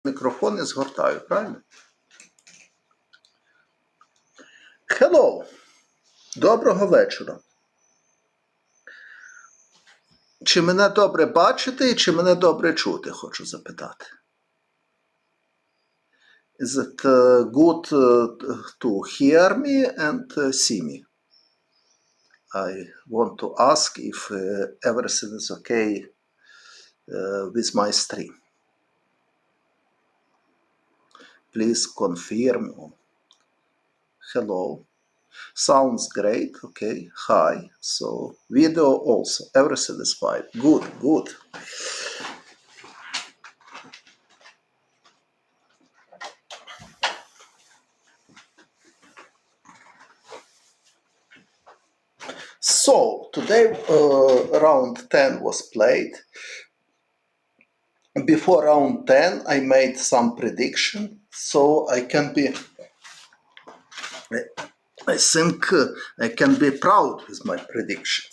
Мікрофон не згортаю, правильно? Hello! Доброго вечора. Чи мене добре бачити і чи мене добре чути, хочу запитати. Is it good to hear me and see me? I want to ask if everything is okay with my stream. Please confirm. Hello. Sounds great. Okay. Hi. So video also. Everything is fine. Good, good. So today round 10 was played. Before round 10 I made some prediction, so I think I can be proud with my prediction.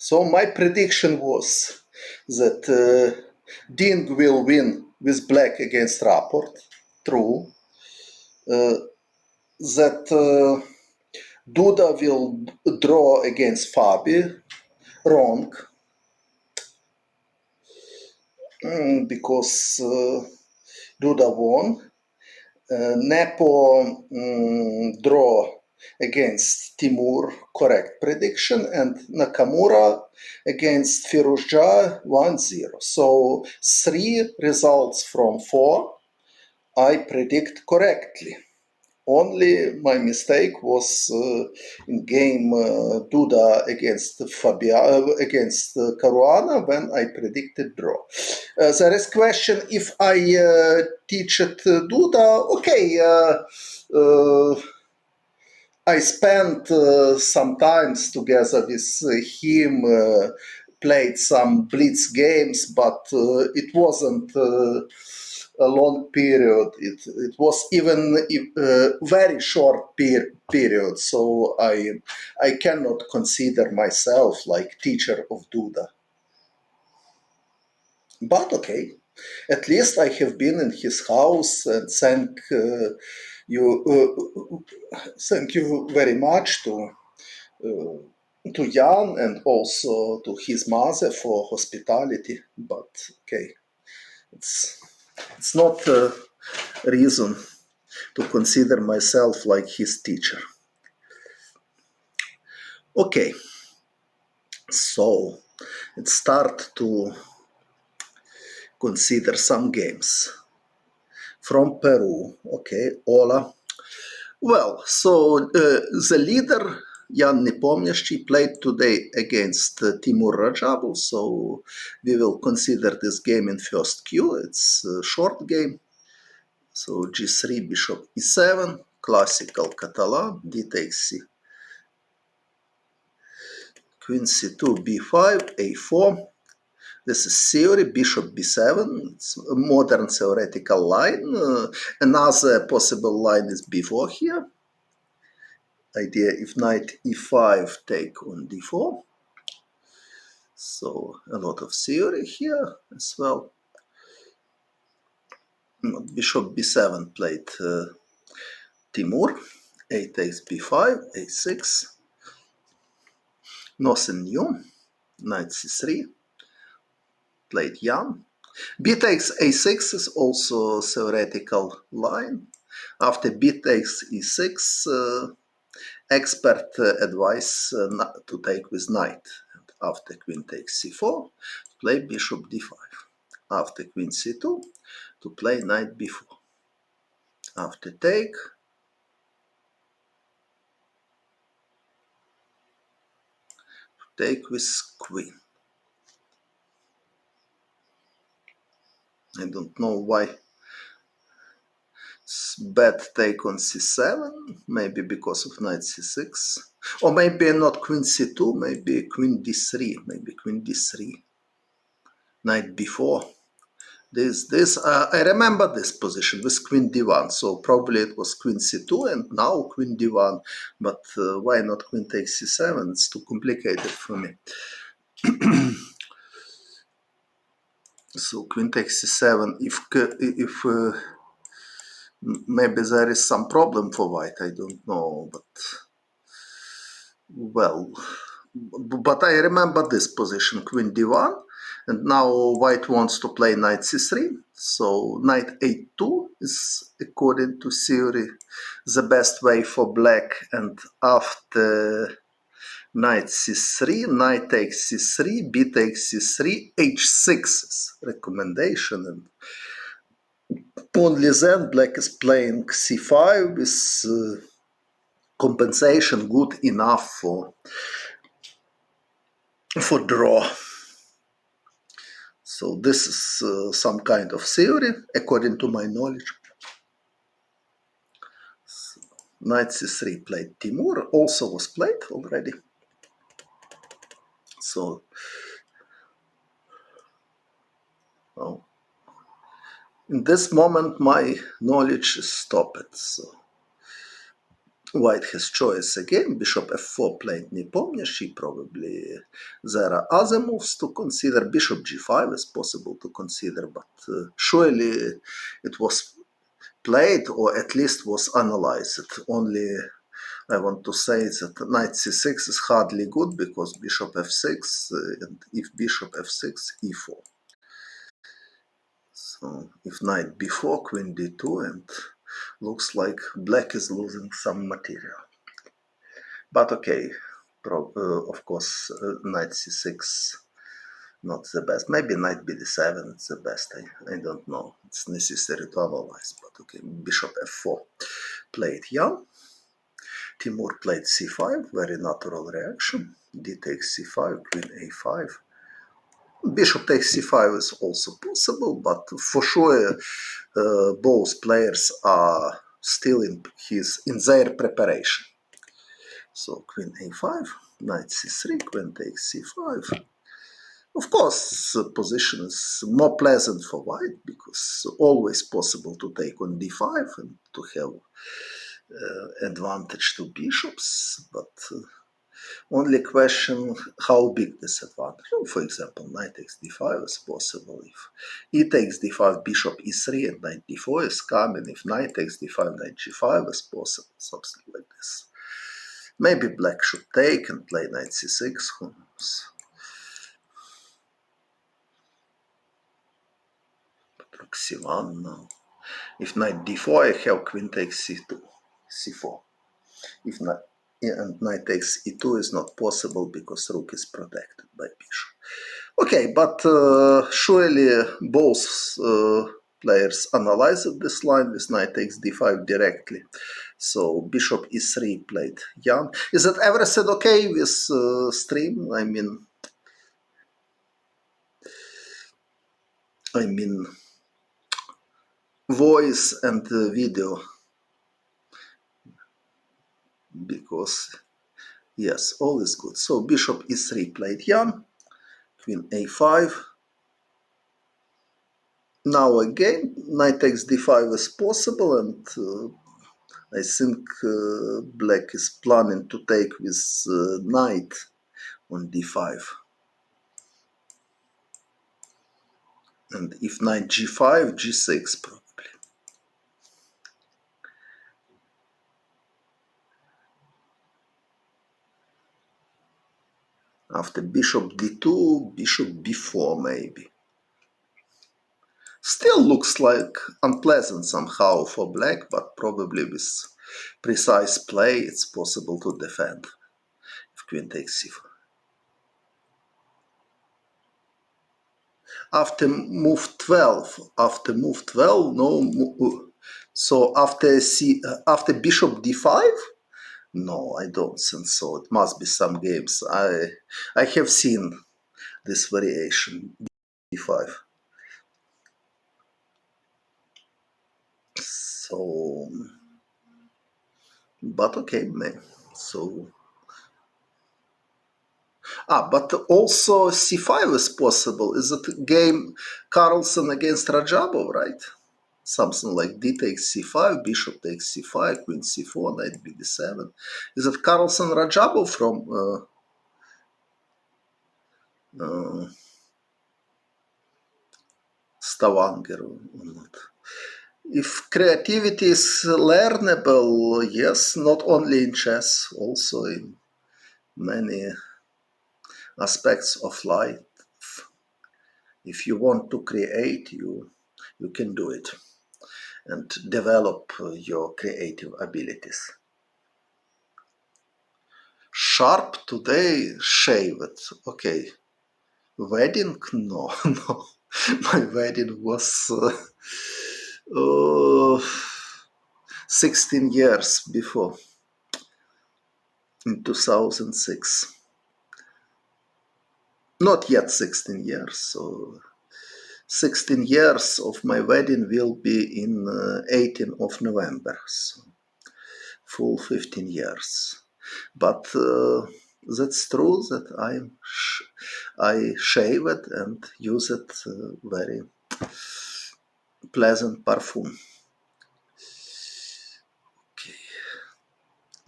So my prediction was that Ding will win with black against Rapport. True. That Duda will draw against Fabi. Wrong. Because Duda won. Nepo draw against Timur, correct prediction, and Nakamura against Firuzja 1-0. So 3 results from 4 I predict correctly. Only my mistake was in game Duda against Caruana when I predicted draw. There is question if I teach it Duda. Okay, I spent some times together with him, played some blitz games, but it wasn't a long period. It was even very short period, so I cannot consider myself like teacher of Duda. But okay, at least I have been in his house, and thank you very much to Jan and also to his mother for hospitality. But okay, it's not a reason to consider myself like his teacher. Okay, so let's start to consider some games. From Peru, okay, Ola. Well, so the leader, Jan Nepomniachtchi, played today against Timur Rajabov, so we will consider this game in first queue. It's a short game. So g3, bishop e7, classical Catalan, d takes c. Queen c2, b5, a4. This is theory, bishop b7. It's a modern theoretical line. Another possible line is b4 here. Idea if knight e5 take on d4. So a lot of theory here as well. Bishop b7 played Timur. A takes b5, a6. Nothing new. Knight c3. Played Jan. B takes a6 is also a theoretical line. After b takes e6, expert advice not to take with knight. And after queen takes c4, play bishop d5. After queen c2, to play knight b4. After take, take with queen. I don't know why it's bad take on c7, maybe because of knight c6, or maybe not queen c2, maybe queen d3, knight b4. I remember this position with queen d1, so probably it was queen c2 and now queen d1, but why not queen takes c7? It's too complicated for me. So queen takes c7. If maybe there is some problem for white, I don't know, but well, but I remember this position, queen d1, and now white wants to play knight c3, so knight a2 is, according to theory, the best way for black, and after knight c3, knight takes c3, b takes c3, h6 is recommendation, and only then black is playing c5 with compensation good enough for draw. So this is some kind of theory according to my knowledge. So, knight c3 played Timur, also was played already. So oh, in this moment my knowledge is stopped. So white has choice again, bishop f4 played Nepomniachtchi, probably there are other moves to consider, bishop g5 is possible to consider, but surely it was played or at least was analyzed. Only I want to say that knight c6 is hardly good because bishop f6 and if bishop f6, e4. So if knight b4, queen d2, and looks like black is losing some material. But okay, of course, knight c6 not the best. Maybe knight bd7 is the best. I don't know. It's necessary to analyze. But okay, bishop f4 played young. Timur played c5, very natural reaction. D takes c5, queen a5. Bishop takes c5 is also possible, but for sure both players are still in their preparation. So queen a5, knight c3, queen takes c5. Of course, the position is more pleasant for white because always possible to take on d5 and to have advantage to bishops, but only question how big this advantage. For example, knight takes d5 is possible. If e takes d5, bishop e3 and knight d4 is coming. If knight takes d5, knight g5 is possible, something like this. Maybe black should take and play knight c6, who knows. But rook c1 now. If knight d4, I have queen takes c2, c4. If not, and knight takes e2 is not possible because rook is protected by bishop. Okay, but surely both players analyzed this line with knight takes d5 directly. So bishop e3 played Jan. Is that everything okay with stream? I mean voice and video, because yes, all is good. So bishop e3 played Jan, queen a5. Now again, knight takes d5 is possible, and I think black is planning to take with knight on d5. And if knight g5, g6 probably. After bishop d2, bishop b4 maybe. Still looks like unpleasant somehow for black, but probably with precise play it's possible to defend if queen takes c4. After move 12, no. So after bishop d5, no, I don't think so. It must be some games. I have seen this variation, d5. So, but okay, man. So, but also c5 is possible. Is it game Carlsen against Rajabov, right? Something like d takes c5, bishop takes c5, queen c4, knight bd7. Is it Carlsen Rajabov from Stavanger or not. If creativity is learnable, yes, not only in chess, also in many aspects of life. If you want to create, you can do it and develop your creative abilities. Sharp today, shaved. Okay. Wedding? No, no. My wedding was 16 years before, in 2006. Not yet 16 years. So 16 years of my wedding will be in 18th of November. So full 15 years. But that's true that I shave it and use it very pleasant perfume.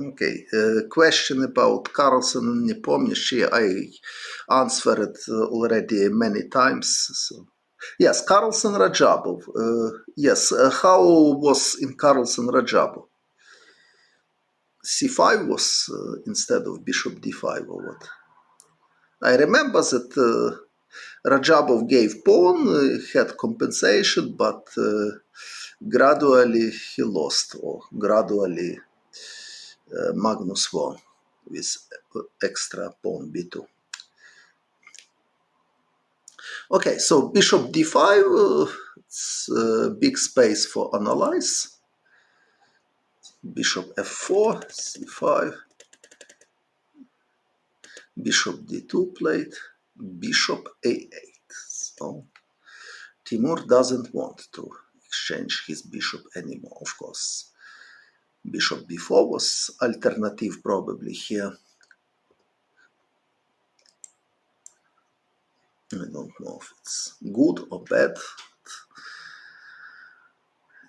Okay, question about Carlsen and Nepomniachtchi, I answered already many times. So. Yes, Carlsen Rajabov. Yes, how was in Carlsen Rajabov? C5 was instead of bishop d5 or what? I remember that Rajabov gave pawn, had compensation, but gradually he lost, or gradually Magnus won with extra pawn b2. Okay, so bishop d5, it's big space for analyze. Bishop f4, c5, bishop d2 played, bishop a8. So Timur doesn't want to exchange his bishop anymore, of course. Bishop b4 was alternative probably here. I don't know if it's good or bad,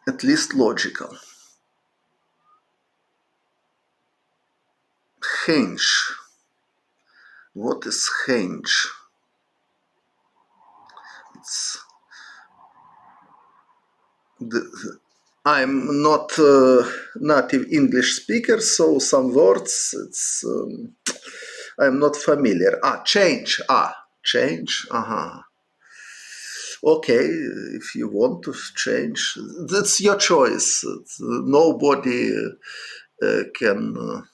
at least logical. Henge. What is henge? It's I'm not a native English speaker, so some words it's I'm not familiar. Change. Change. Okay, if you want to change, that's your choice. Nobody can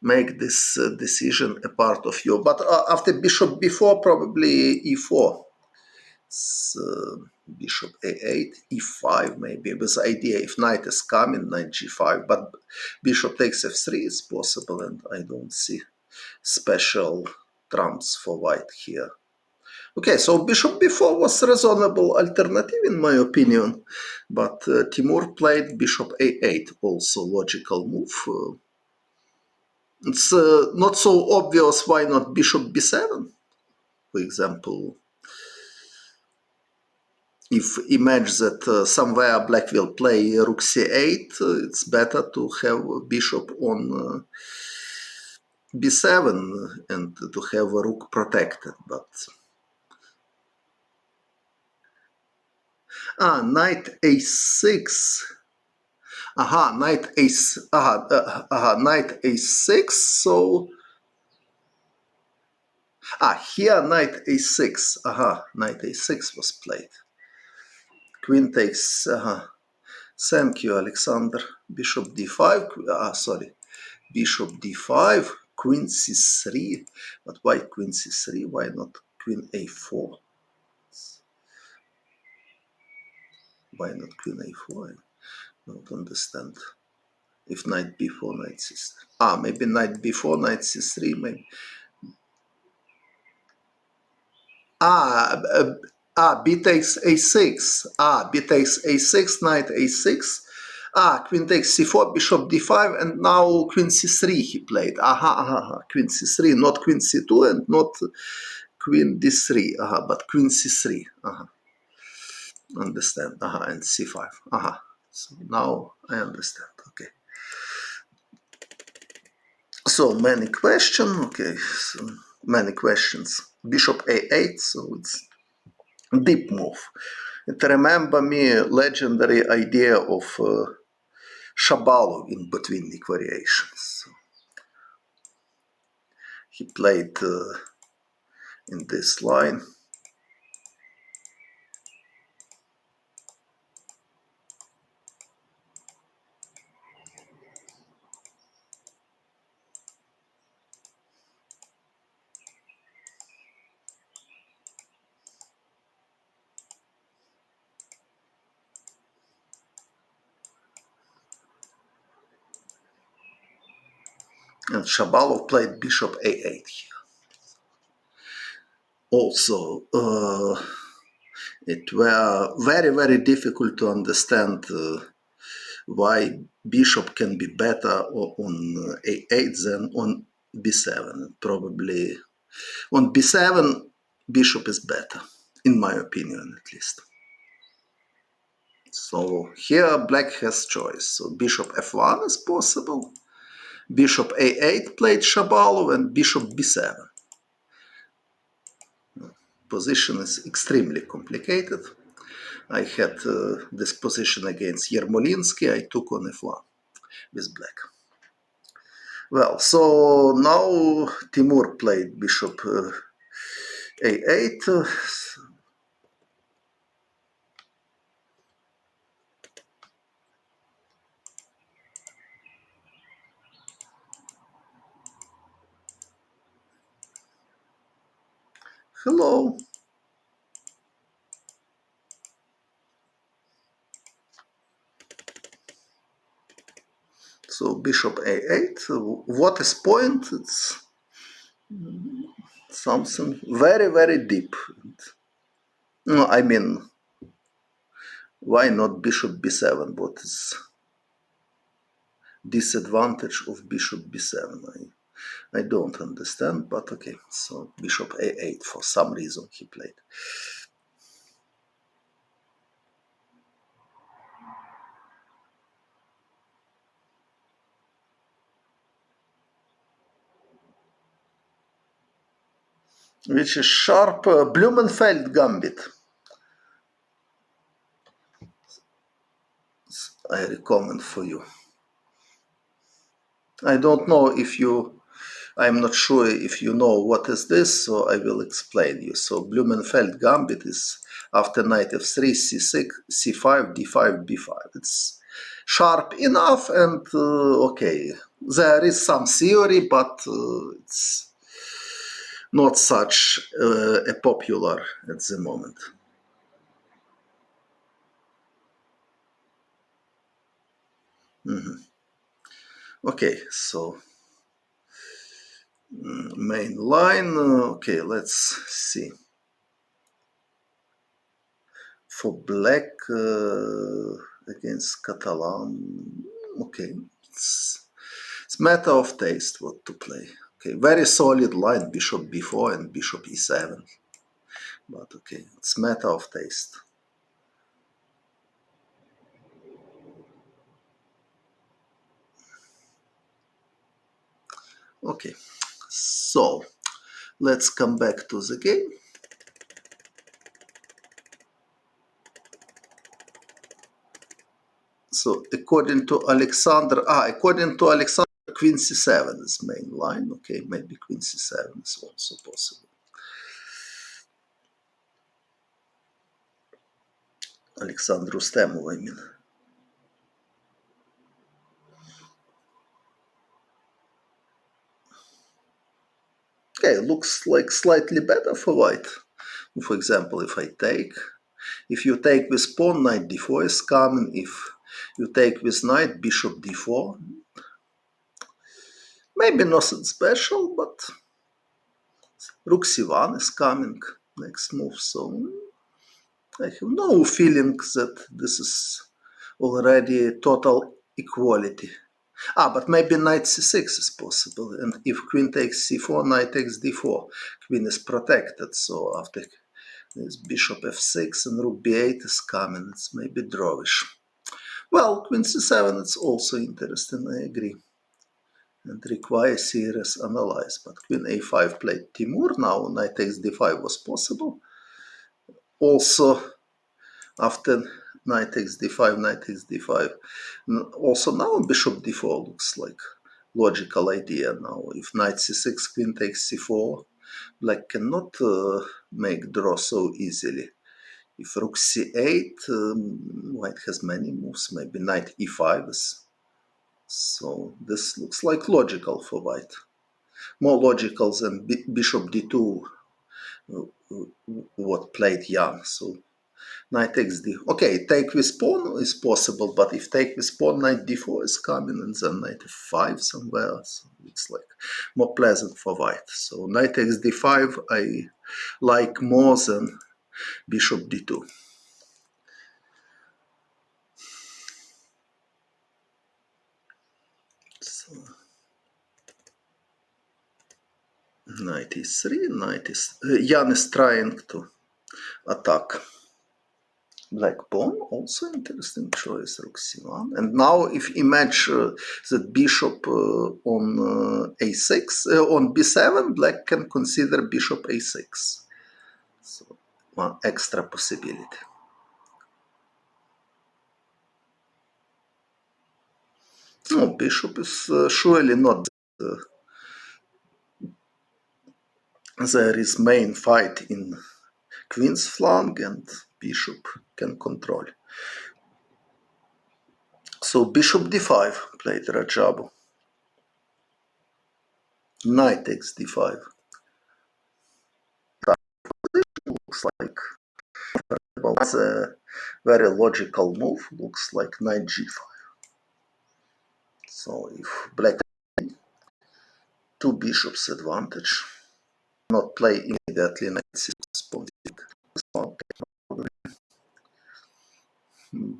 make this decision a part of you. But after bishop b4, probably e4. Bishop a8, e5 maybe, with the idea if knight is coming, knight g5, but bishop takes f3 is possible, and I don't see special trumps for white here. Okay, so bishop b4 was reasonable alternative in my opinion, but Timur played bishop a8, also logical move. It's not so obvious why not bishop b7, for example. If imagine that somewhere black will play rook c8, it's better to have bishop on b7 and to have a rook protected. But knight a6. Knight a6. So here knight a6. Knight a6 was played. Queen takes. Thank you, Alexander. Bishop d5. Sorry. Bishop d5. Queen c3. But why queen c3? Why not queen a4? Why not queen a4? I don't understand. If knight b4, knight c3. Maybe knight b4, knight c3. Maybe. B takes a6. B takes a6, knight a6. Queen takes c4, bishop d5, and now queen c3 he played. Queen c3, not queen c2 and not queen d3. But queen c3. Understand. And c5. So now I understand. Okay. So many questions. Okay. So many questions. bishop a8, so it's deep move. It remember me legendary idea of Shabalov in Botvinnik variations. He played in this line. And Shabalov played bishop a8 here. Also, it were very, very difficult to understand why bishop can be better on a8 than on b7. Probably on b7, bishop is better, in my opinion at least. So here black has choice. So bishop f1 is possible. Bishop a8 played Shabalov and bishop b7. Position is extremely complicated. I had this position against Yermolinsky. I took on f1 with black. Well, so now Timur played bishop a8. Hello. So bishop a8. What is point? It's something very, very deep. No, I mean, why not bishop b7? What is disadvantage of bishop b7? I don't understand, but okay. So bishop a8 for some reason he played. Which is sharp Blumenfeld gambit. I recommend for you. I don't know if you, I'm not sure if you know what is this, so I will explain you. So Blumenfeld gambit is after knight f3, c6, c5, d5, b5. It's sharp enough and okay. There is some theory, but it's not such a popular at the moment. Okay, so main line. Okay, let's see. For black against Catalan, okay, it's matter of taste what to play. Okay, very solid line, bishop b4 and bishop e7. But okay, it's matter of taste. Okay, so let's come back to the game. So according to Alexander, queen c7 is main line. Okay, maybe queen c7 is also possible. Alexander Rustemov, I mean. Okay, looks like slightly better for white. For example, if you take with pawn, knight d4 is coming. If you take with knight, bishop d4. Maybe nothing special, but rook c1 is coming. Next move, so I have no feeling that this is already total equality. But maybe knight c6 is possible. And if queen takes c4, knight takes d4. Queen is protected, so after this bishop f6 and rook b8 is coming, it's maybe drawish. Well, queen c7 is also interesting, I agree. and requires serious analysis. But queen a5 played Timur. Now knight takes d5 was possible. Also, after knight takes d5, knight takes d5. Also now bishop d4 looks like logical idea now. If knight c6, queen takes c4, black cannot make draw so easily. If rook c8, white has many moves, maybe knight e5 is. So this looks like logical for white. More logical than bishop d2, what played Jan. So knight takes d. Okay, take with pawn is possible, but if take with pawn, knight d4 is coming, and then knight f5 somewhere. So it's like more pleasant for white. So knight takes d5 I like more than bishop d2. So knight e3, knight is Jan is trying to attack black pawn, also interesting choice, rook c1. And now if image that bishop on a6, on b7, black can consider bishop a6. So one extra possibility. No, bishop is surely not. There is main fight in queen's flank and bishop can control. So bishop d5 played Rajabu. Knight takes d5. That looks like it's a very logical move. Looks like knight g5. So if black two bishops advantage, not play immediately knight c6 pawn c6.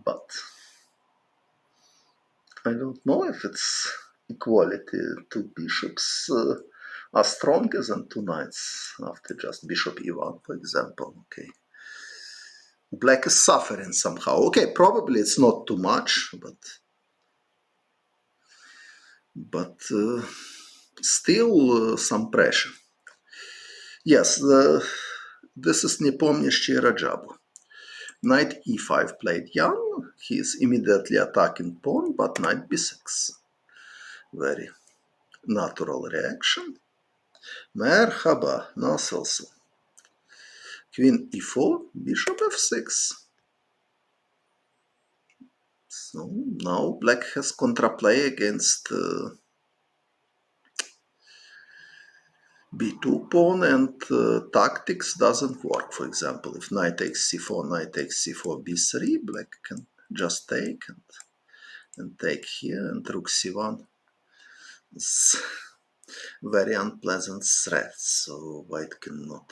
But I don't know if it's equality. Two bishops are stronger than two knights after just bishop e1, for example. Okay, black is suffering somehow. Okay, probably it's not too much, but still some pressure. Yes, this is Nepomniachtchi Rajabu. Knight e5 played Jan. He is immediately attacking pawn, but knight b6. Very natural reaction. Merhaba, nasılsın? Queen e4, bishop f6. So now black has contraplay against b2 pawn, and tactics doesn't work. For example, if knight takes c4, knight takes c4, b3, black can just take and take here, and rook c1 is very unpleasant threat, so white cannot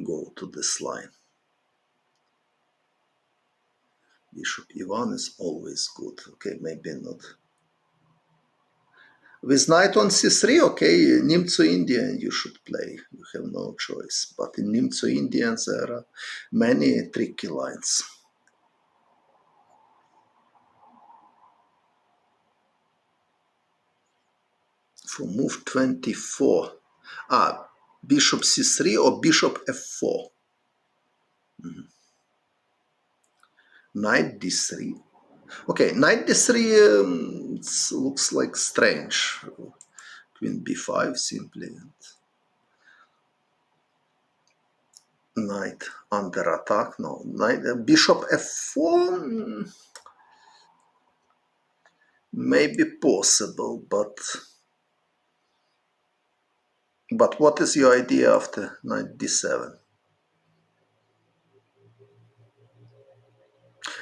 go to this line. Bishop e1 is always good. Okay, maybe not. With knight on c3, okay, Nimzo Indian you should play. You have no choice. But in Nimzo Indian there are many tricky lines. For move 24. Bishop c3 or bishop f4. Knight d3. Okay, knight d3 looks like strange. Queen b5 simply. Knight under attack. No, knight bishop f4 may be possible, but what is your idea after knight d7?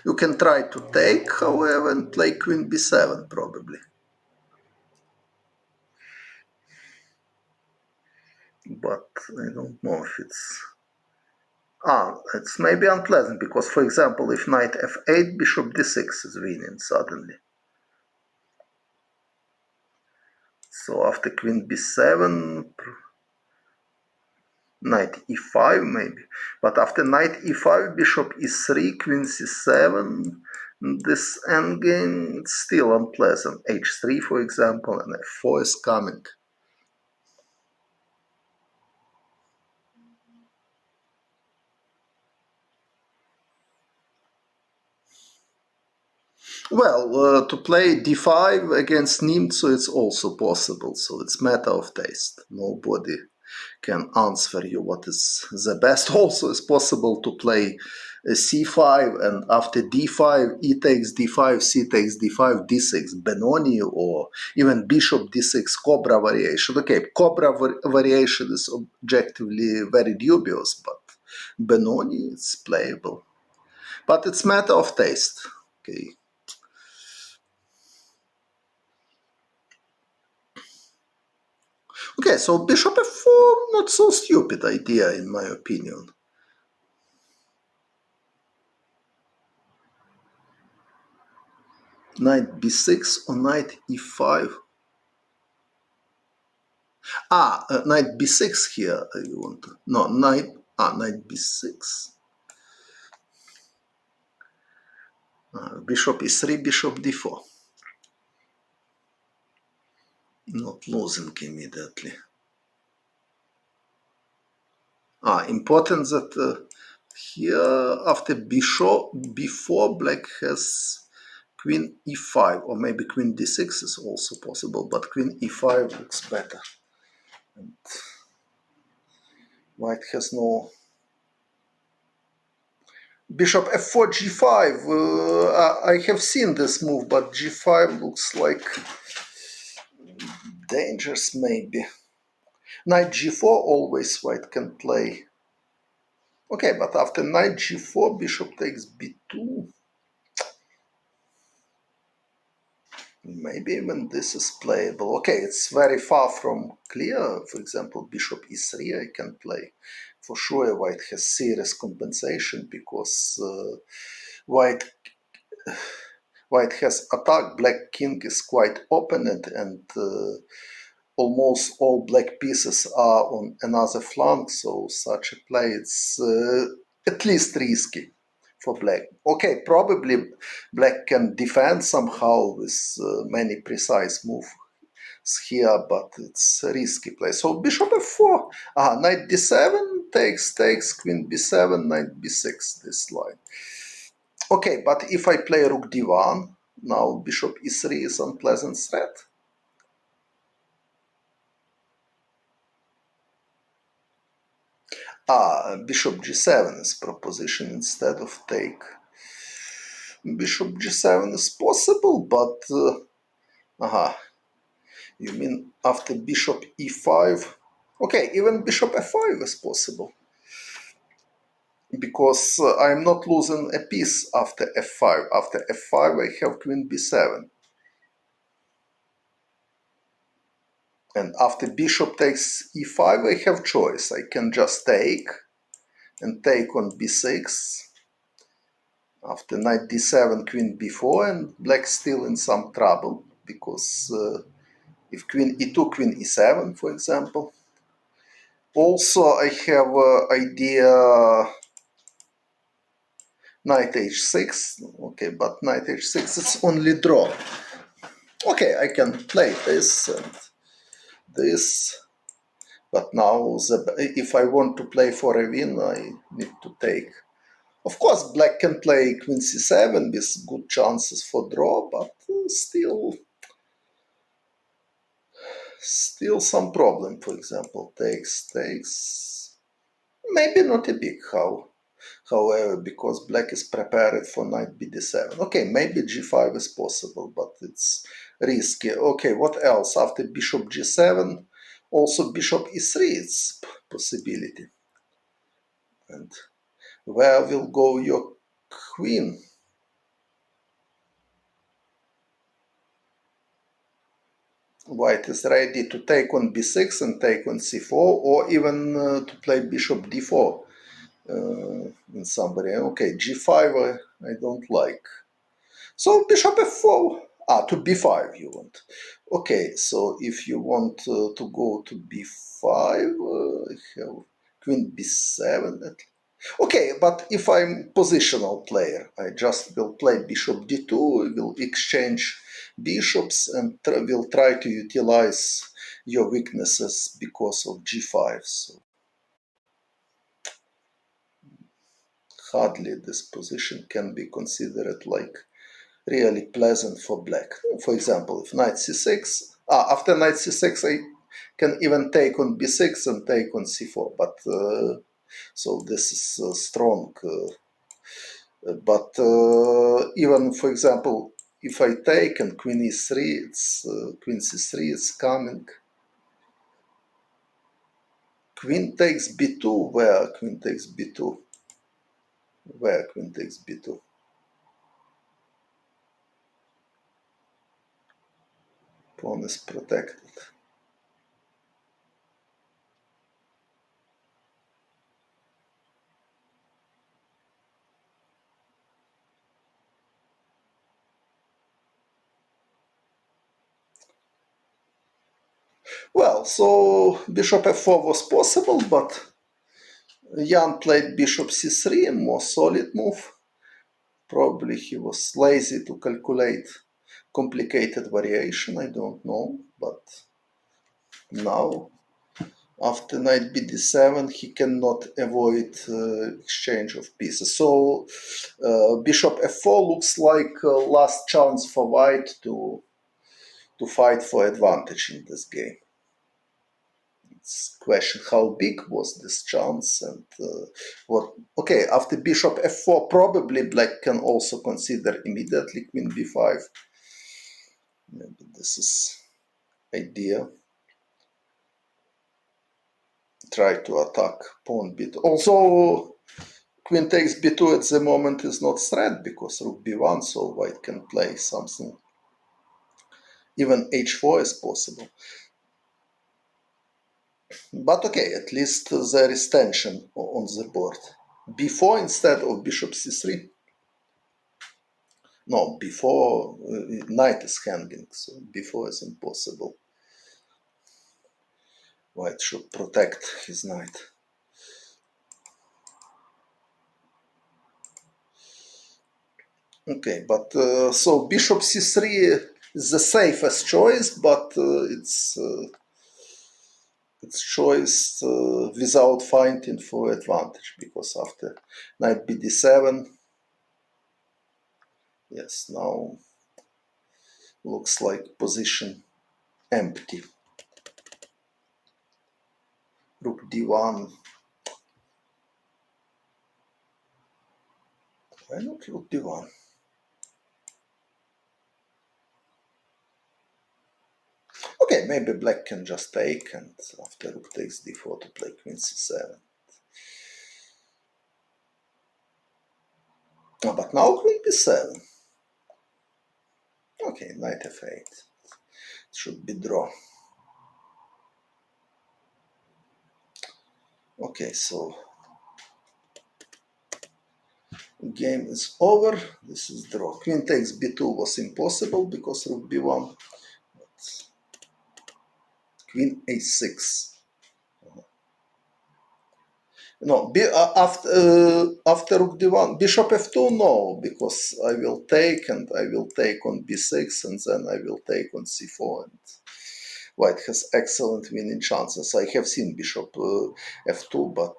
You can try to take, however, and play queen b7 probably. But I don't know if it's maybe unpleasant, because, for example, if knight f8, bishop d6 is winning suddenly. So after queen b7, knight e5 maybe. But after knight e5, bishop e3, queen c7, This endgame is still unpleasant. h3, for example, and f4 is coming. Well, to play d5 against Nimzo, it's also possible, so it's matter of taste. Nobody can answer you what is the best. Also, it's possible to play c5 and after d5, e takes d5, c takes d5, d6, Benoni, or even bishop d6, Cobra variation. Okay, Cobra variation is objectively very dubious, but Benoni is playable. But it's matter of taste. Okay. Okay, so bishop f4, not so stupid idea in my opinion. Knight b6 or knight e5. Knight b6 here. You want to, no, knight b6. Bishop e3, bishop d4. Not losing immediately. Important that here after bishop b4, black has queen e5, or maybe queen d6 is also possible, but queen e5 looks better. And white has no... Bishop f4, g5. I have seen this move, but g5 looks like dangerous maybe. Knight g4 always white can play. Okay, but after knight g4, bishop takes b2. Maybe even this is playable. Okay, it's very far from clear. For example, bishop e3 I can play. For sure white has serious compensation because white has attacked. Black king is quite open and almost all black pieces are on another flank, so such a play is at least risky for black. Okay, probably black can defend somehow with many precise moves here, but it's a risky play. So bishop f4, knight d7 takes, queen b7, knight b6, this line. Okay, but if I play rook d1, now bishop e3 is unpleasant threat. Bishop g7 is proposition instead of take. Bishop g7 is possible, but you mean after bishop e5? Okay, even bishop f5 is possible, because I'm not losing a piece after f5. After f5 I have queen b7, and after bishop takes e5 I have choice. I can just take and take on b6. After knight d7, queen b4, and black still in some trouble, because if queen e2, queen e7, for example. Also, I have idea knight h6. Okay, but knight h6 is only draw. Okay, I can play this and this, but now if I want to play for a win, I need to take. Of course, black can play queen c7 with good chances for draw, but still some problem. For example, takes. Maybe not a big however, because black is prepared for knight bd7. Okay, maybe g5 is possible, but it's risky. Okay, what else? After bishop g7, also bishop e3 is possibility. And where will go your queen? White is ready to take on b6 and take on c4, or even to play bishop d4 in somebody. Okay, g5 I don't like. So bishop f4, to b5 you want. Okay, so if you want to go to b5, I have queen b7. Okay, but if I'm positional player, I just will play bishop d2, will exchange bishops and will try to utilize your weaknesses because of g5. So hardly this position can be considered like really pleasant for black. For example, if knight c6, after knight c6 I can even take on b6 and take on c4, but so this is strong. But even, for example, if I take and queen e3, it's queen c3 is coming. Queen takes b2, where queen takes b2? Where queen takes b2? Pawn is protected. Well, so bishop f4 was possible, but Jan played bishop c3, a more solid move. Probably he was lazy to calculate complicated variation, I don't know, but now after knight bd7 he cannot avoid exchange of pieces. So bishop f4 looks like last chance for white to fight for advantage in this game. It's question how big was this chance and what. Okay, after bishop f4 probably black can also consider immediately queen b5. Maybe this is idea. Try to attack pawn b2. Also queen takes b2 at the moment is not threat because rook b1, so white can play something. Even h4 is possible. But okay, at least there is tension on the board. b4 instead of bishop c3. No, b4, knight is hanging, so b4 is impossible. White should protect his knight. Okay, but so bishop c3 is the safest choice, but it's choice without fighting for advantage, because after knight bd7, yes, now looks like position empty. Rook d1. Why not rook d1? Okay, maybe black can just take and after rook takes d4 to play queen c7. Oh, but now queen b7. Okay, knight f8. It should be draw. Okay, so game is over. This is draw. Queen takes b2 was impossible because rook b1. But queen a6. No, after rook d1, bishop f2, no, because I will take and I will take on b6 and then I will take on c4 and white has excellent winning chances. I have seen bishop f2, but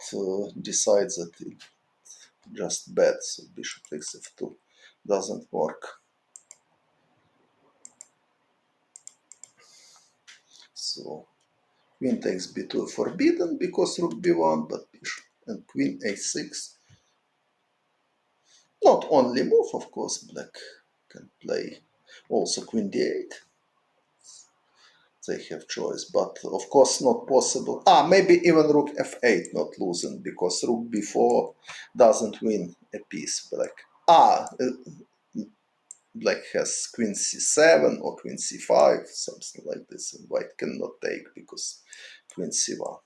decides that it's just bad, so bishop takes f2 doesn't work. So queen takes b2 forbidden because rook b1, but bishop and queen a6. Not only move, of course, black can play also queen d8. They have choice, but of course not possible. Maybe even rook f8 not losing because rook b4 doesn't win a piece. Black has queen c7 or queen c5, something like this, and white cannot take because queen c1.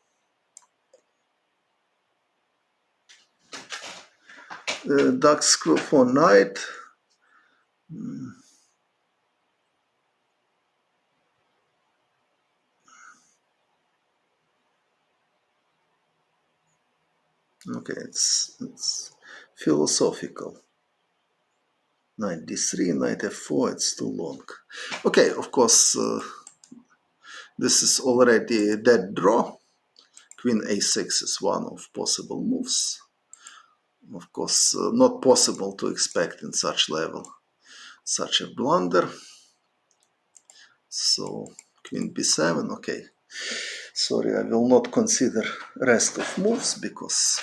Dark square for knight. Okay, it's philosophical. Knight d3, knight f4, it's too long. Okay, of course, this is already a dead draw. Queen a6 is one of possible moves. Of course, not possible to expect in such level such a blunder. So queen b7, okay. Sorry, I will not consider rest of moves because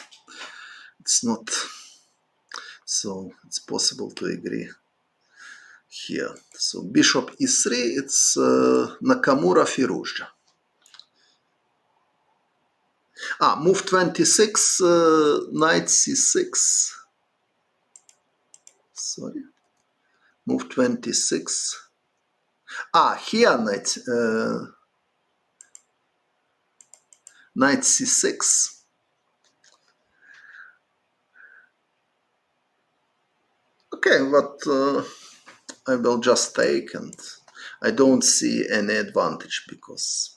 it's not so it's possible to agree here. So bishop e3, it's Nakamura Firouzja. Move 26, knight c6. Sorry. Move 26. Here knight c6. Okay, but I will just take, and I don't see any advantage because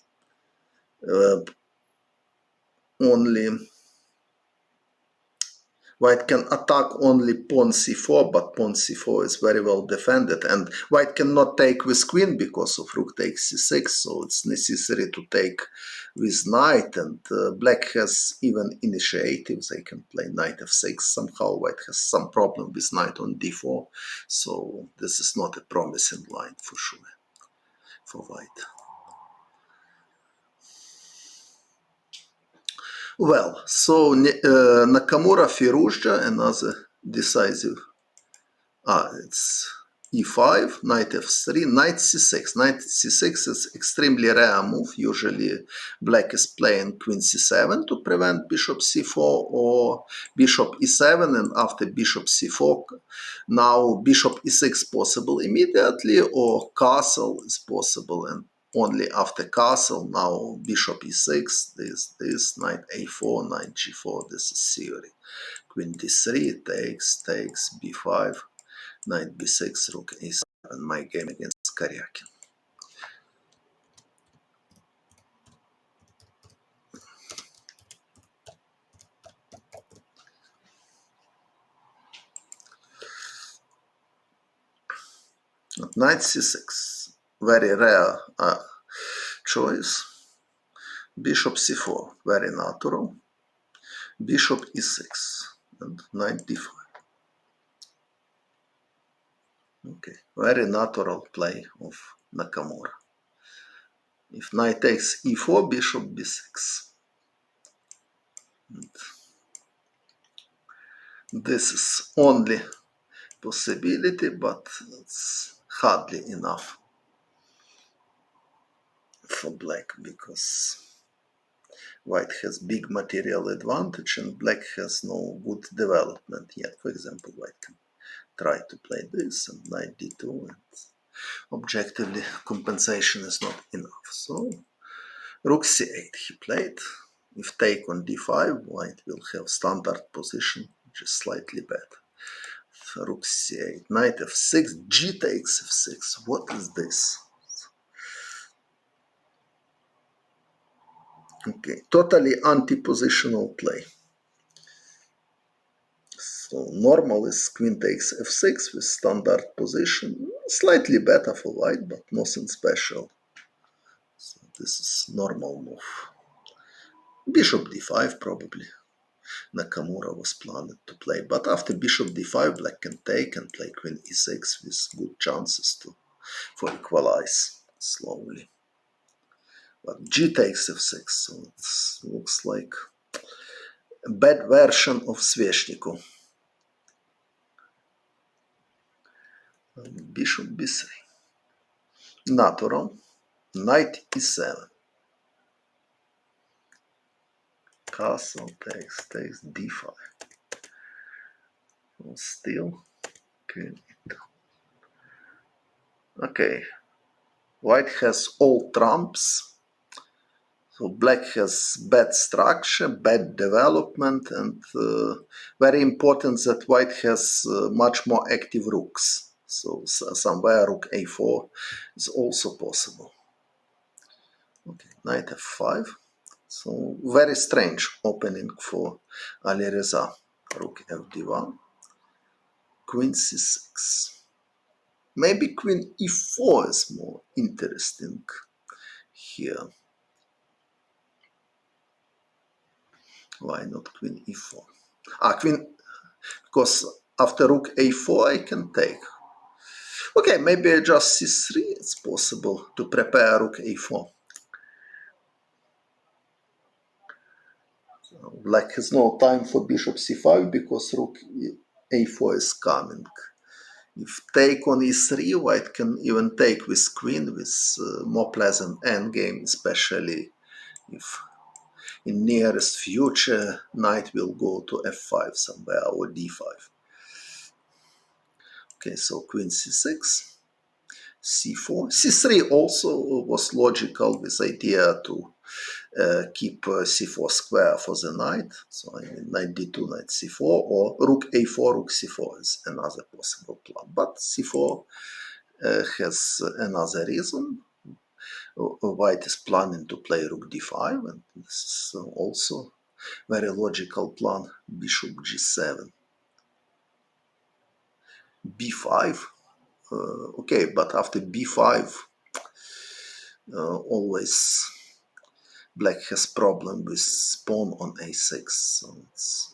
only white can attack only pawn c4, but pawn c4 is very well defended, and white cannot take with queen because of rook takes c6, so it's necessary to take with knight, and black has even initiative. They can play knight f6 somehow. White has some problem with knight on d4, so this is not a promising line for sure for white. Well, so Nakamura Firouzja, another decisive. It's e5, knight f3, knight c6. Knight c6 is extremely rare move. Usually black is playing queen c7 to prevent bishop c4 or bishop e7, and after bishop c4, now bishop e6 possible immediately, or castle is possible, and only after castle, now bishop e6, this, knight a4, knight g4, this is theory. Queen d3, takes, b5, knight b6, rook a7, my game against Karyakin. Knight c6, very rare choice. Bishop c4, very natural. Bishop e6, and knight d5. Okay, very natural play of Nakamura. If knight takes e4, bishop b6. And this is only possibility, but it's hardly enough for black because white has big material advantage and black has no good development yet. For example, white can try to play this and knight d2, and objectively compensation is not enough. So rook c8 he played. If take on d5, white will have standard position, which is slightly better. Rook c8, knight f6, g takes f6. What is this? Okay, totally anti-positional play. So normal is queen takes f6 with standard position. Slightly better for white, but nothing special. So this is normal move. Bishop d5 probably. Nakamura was planned to play, but after bishop d5, black can take and play queen e6 with good chances for equalize slowly. But g takes f6, so it looks like a bad version of Sveshnikov. Bishop b3. Natural. Knight e7. Castle takes d5. Still. Okay. White has all trumps. So black has bad structure, bad development, and very important that white has much more active rooks. So somewhere rook a4 is also possible. Okay, knight f5. So very strange opening for Alireza. Rook fd1, queen c6. Maybe queen e4 is more interesting here. Why not queen e4? Queen, because after rook a4 I can take. Okay, maybe just c3 it's possible to prepare rook a4. Black has no time for bishop c5 because rook a4 is coming. If take on e3, white can even take with queen with more pleasant endgame, especially if in nearest future knight will go to f5 somewhere or d5. Okay, so queen c6, c4, c3 also was logical with idea to keep c4 square for the knight. So I mean knight d2, knight c4, or rook a4, rook c4 is another possible plan. But c4 has another reason. White is planning to play rook d5, and this is also very logical plan. Bishop g7, b5. Okay, but after b5, always black has problem with pawn on a6. So it's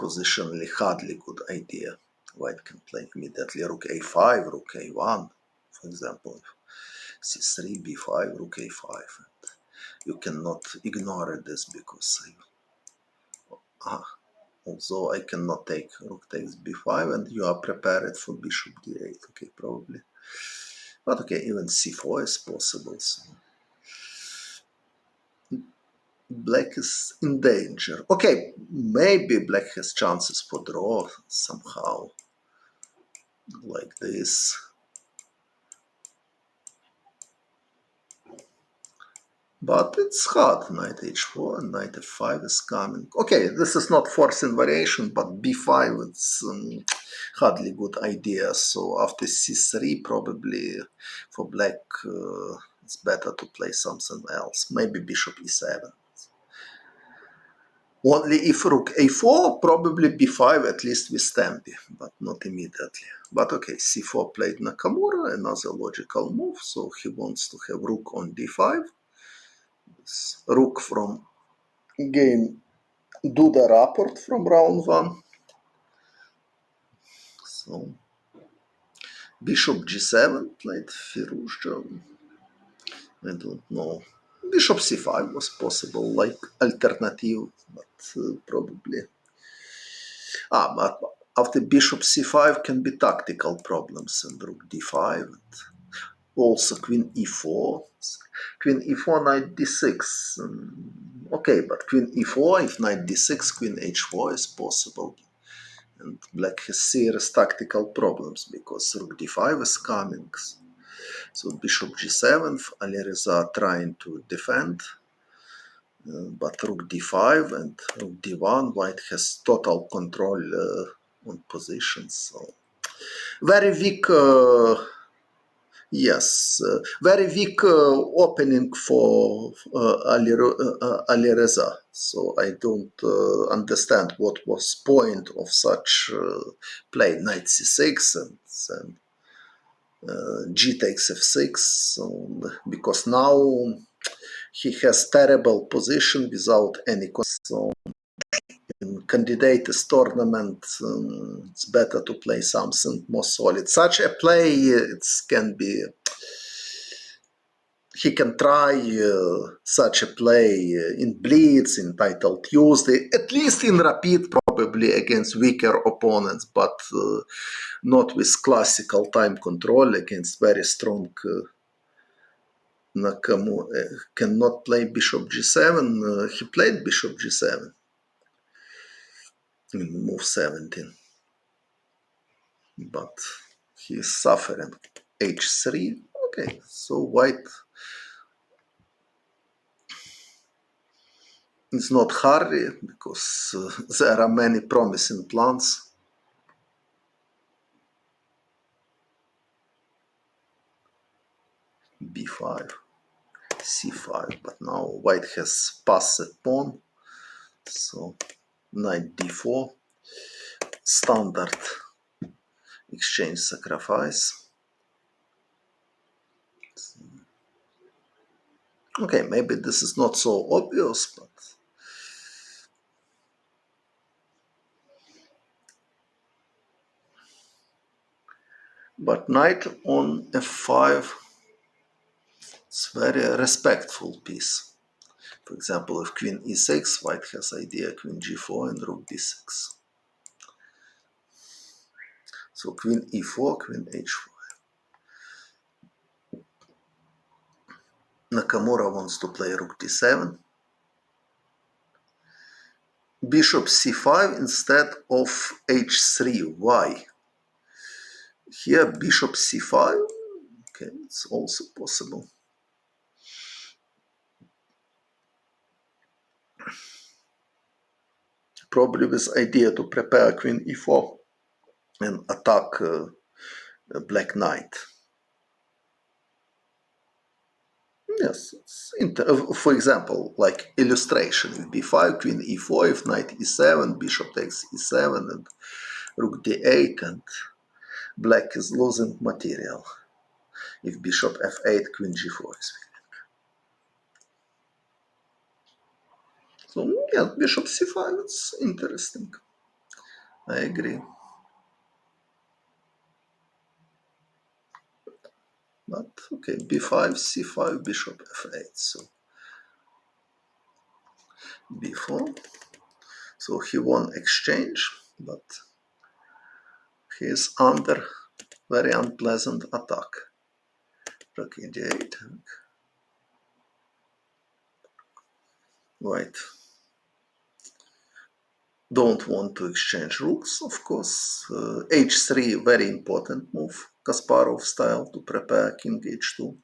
positionally hardly good idea. White can play immediately rook a5, rook a1, for example, c3, b5, rook a5. And you cannot ignore this because although I cannot take rook takes b5 and you are prepared for bishop d8, okay, probably. But okay, even c4 is possible. So black is in danger. Okay, maybe black has chances for draw somehow, like this. But it's hard. Knight h4 and knight f5 is coming. Okay, this is not forcing variation, but b5 it's hardly good idea. So after c3, probably for black it's better to play something else. Maybe bishop e7. Only if rook a4, probably b5 at least with Stampy, but not immediately. But okay, c4 played Nakamura, another logical move. So he wants to have rook on d5. Rook from game Duda Rapport from round 1. So bishop g7 played Firouzja. I don't know. Bishop c5 was possible, like alternative, but probably. But after bishop c5 can be tactical problems and rook d5. And also queen e4. Queen e4, knight d6. Okay, but queen e4, if knight d6, queen h4 is possible. And black has serious tactical problems because rook d5 is coming. So bishop g7, Alireza trying to defend. But rook d5 and rook d1, white has total control on positions. So very weak, yes, very weak opening for Alireza. So I don't understand what was point of such play. Knight c6 and g takes f6. So, because now he has terrible position without any. So in candidates tournament, it's better to play something more solid. Such a play, it can be. He can try such a play in Blitz, in Title Tuesday, at least in Rapid, probably against weaker opponents, but not with classical time control against very strong Nakamura. Cannot play Bishop g7. He played Bishop g7 in move 17, but he is suffering. h3. Okay, so white is not hurry because there are many promising plans. b5. c5, but now white has passed a pawn, so knight d4, standard exchange sacrifice. Okay, maybe this is not so obvious, but knight on f5, it's very respectful piece. For example, if queen e6, white has idea queen g4 and rook d6. So queen e4, queen h4. Nakamura wants to play rook d7. Bishop c5 instead of h3. Why? Here bishop c5. Okay, it's also possible. Probably with idea to prepare queen e4 and attack black knight. Yes, for example, like illustration, if b5, queen e4, if knight e7, bishop takes e7 and rook d8, and black is losing material. If bishop f8, queen g4 is winning. So yeah, bishop c5, it's interesting. I agree. But okay, b5, c5, bishop f8, so b4. So he won exchange, but he is under very unpleasant attack. Rook e8. White don't want to exchange rooks, of course. h3, very important move, Kasparov style, to prepare king h2.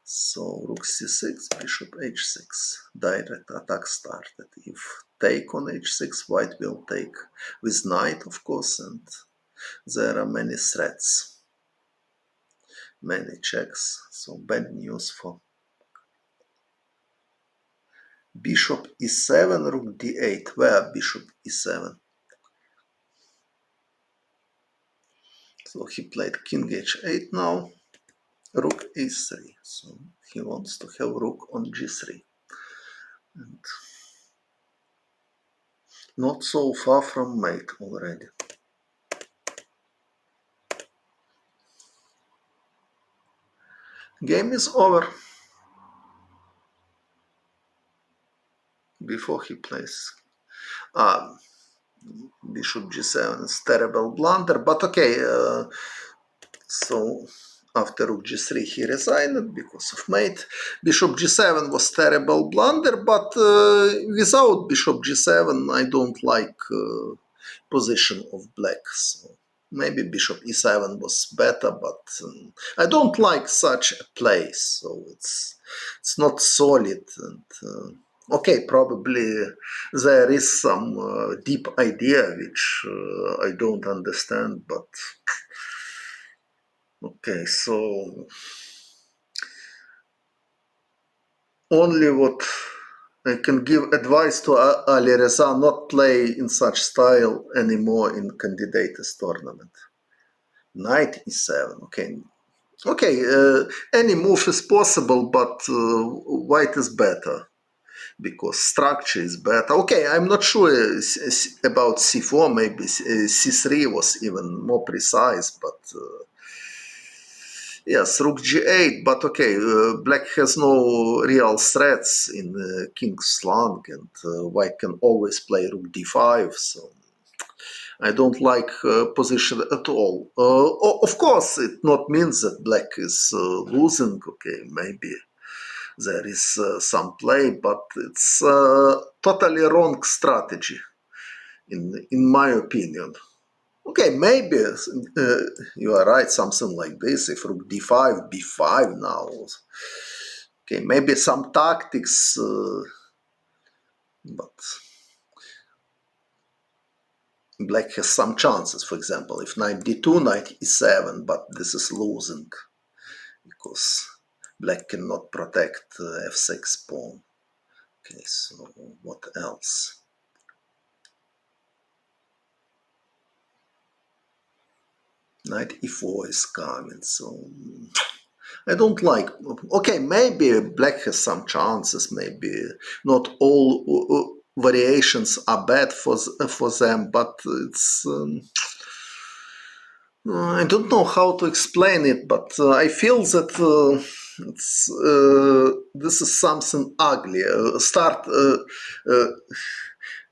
So rook c6, bishop h6, direct attack started. If take on h6, white will take with knight, of course, and there are many threats, many checks, so bad news for bishop e7, rook d8. Where bishop e7? So he played king h8 now, rook e3. So he wants to have rook on g3. And not so far from mate already. Game is over. Before he plays bishop g7 is terrible blunder, but okay, so after rook g3 he resigned because of mate. Bishop g7 was terrible blunder, but without bishop g7 I don't like position of black, so maybe bishop e7 was better, but I don't like such a play, so it's not solid. And okay, probably there is some deep idea which I don't understand, but okay, so only what I can give advice to Alireza, not play in such style anymore in candidates tournament. Knight e7, okay. Okay, any move is possible, but white is better because structure is better. Okay, I'm not sure about c4, maybe c3 was even more precise, but yes, rook g8, but okay, black has no real threats in king's flank, and white can always play rook d5, so I don't like position at all. Of course, it not means that black is losing. Okay, maybe there is some play, but it's totally wrong strategy, in my opinion. Okay, maybe you are right, something like this. If rook d5, b5 now. Okay, maybe some tactics, but black has some chances. For example, if knight d2, knight e7, but this is losing because Black cannot protect f6 pawn. Okay, so what else? Knight e4 is coming, so I don't like. Okay, maybe black has some chances. Maybe not all variations are bad for them, but it's. I don't know how to explain it, but I feel that this is something ugly.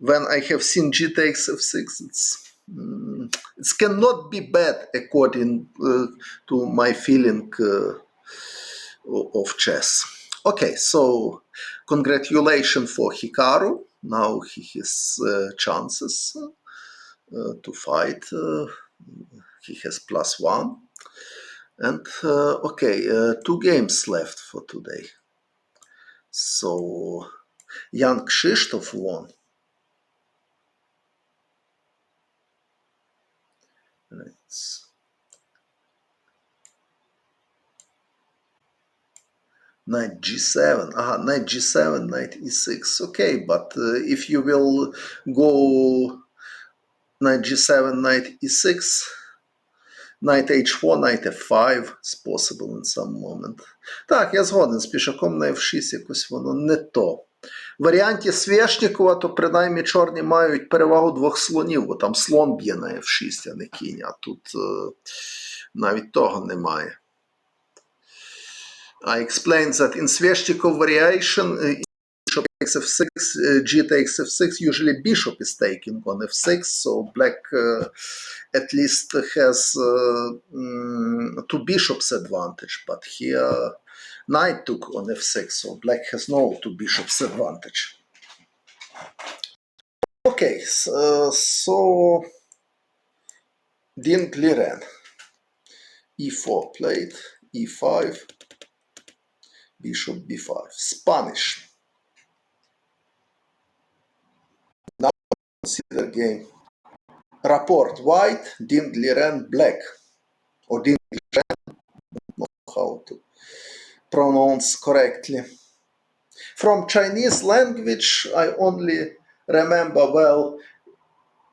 When I have seen g takes f6, it cannot be bad according to my feeling of chess. Okay, so congratulations for Hikaru. Now he has chances to fight. He has +1. And okay, 2 games left for today. So Jan Krzysztof won. Right. Knight g7. Knight g7, knight e6. Okay, but if you will go knight g7, knight e6, knight h4, knight f5 is possible in some moment. Так, я згоден, з пішаком на f6 якось воно не то. В варіанті Свєшнікова, то принаймні чорні мають перевагу 2 слонів, бо там слон б'є на f6, а не кінь, а тут навіть того немає. I explained that in Sveshchikov variation, bishop takes f6, g takes f6, usually bishop is taking on f6, so black at least has 2 bishops advantage, but here knight took on f6, so black has no 2 bishops advantage. Okay, so Dinh Liren, e4 played, e5, bishop b5, Spanish. Now consider game. Rapport white, Dinh Liren black, or Dinh Liren, I don't know how to pronounce correctly. From Chinese language, I only remember well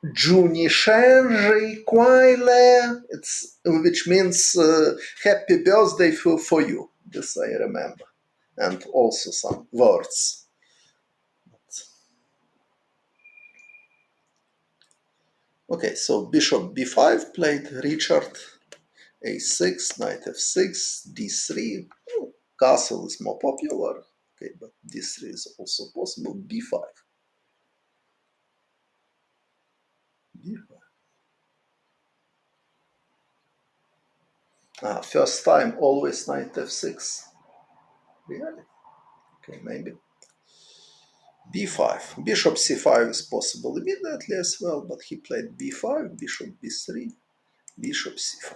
Juni Shenji Kuai, which means happy birthday for you. This I remember. And also some words. Okay, so bishop b5 played Richard, a6, knight f6, d3. Oh, castle is more popular. Okay, but d3 is also possible. b5. First time always knight f6. Really? Okay, maybe. b5. Bishop c5 is possible immediately as well, but he played b5, bishop b3, bishop c5.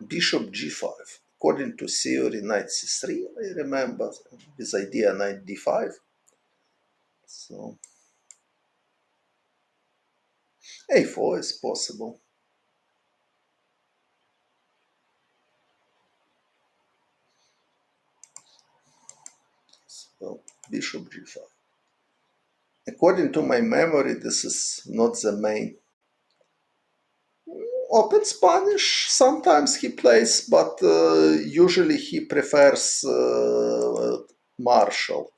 Bishop g5. According to theory, knight c3, I remember this idea, knight d5. So a4 is possible. So bishop g5. According to my memory, this is not the main. Open Spanish, sometimes he plays, but usually he prefers Marshall.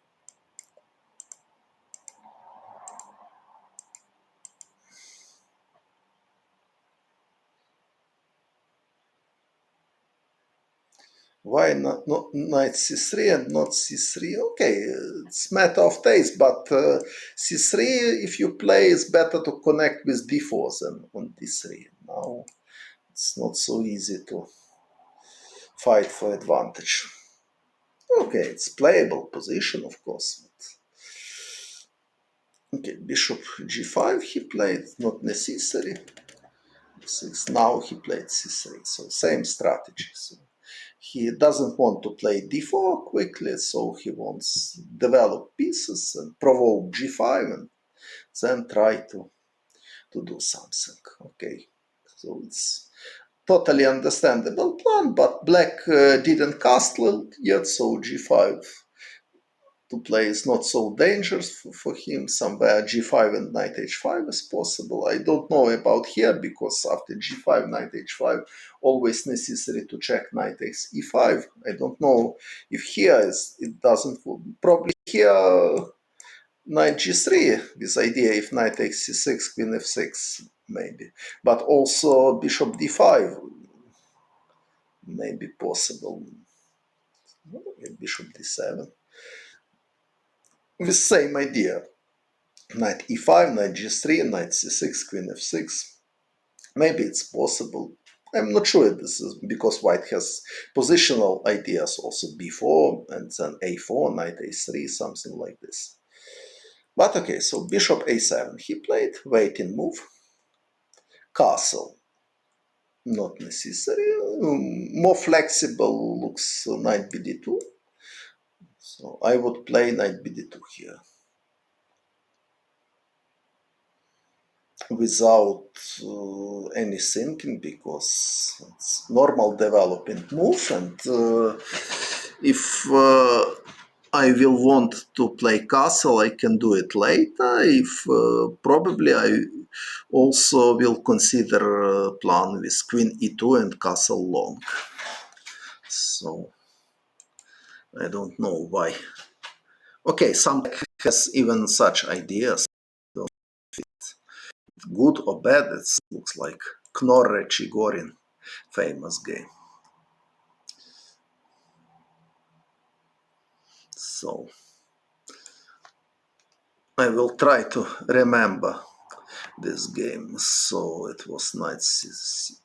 Why not knight c3 and not c3? Okay, it's matter of taste, but c3, if you play, is better to connect with d4 than on d3. Now it's not so easy to fight for advantage. Okay, it's playable position, of course. Okay, bishop g5 he played, not necessary. Now he played c3, so same strategy. So he doesn't want to play d4 quickly, so he wants develop pieces and provoke g5 and then try to do something. Okay, so it's totally understandable plan, but black didn't castle yet, so g5 to play is not so dangerous for him. Somewhere g5 and knight h5 is possible. I don't know about here, because after g5, knight h5, always necessary to check knight e5. I don't know if here it doesn't. Probably here knight g3 with idea if knight takes c6, queen f6 maybe. But also bishop d5 may be possible. Bishop d7 with same idea. Knight e5, knight g3, knight c6, queen f6. Maybe it's possible. I'm not sure this is because white has positional ideas also b4 and then a4, knight a3, something like this. But okay, so bishop a7 he played, waiting move, castle. Not necessary. More flexible looks knight bd2. So I would play knight bd2 here. Without any thinking, because it's normal developing move, and if I will want to play castle, I can do it later. If probably I also will consider plan with queen e2 and castle long. So I don't know why. Okay, some has even such ideas. Good or bad, it looks like Knorre Chigorin, famous game. So I will try to remember this game. So it was knight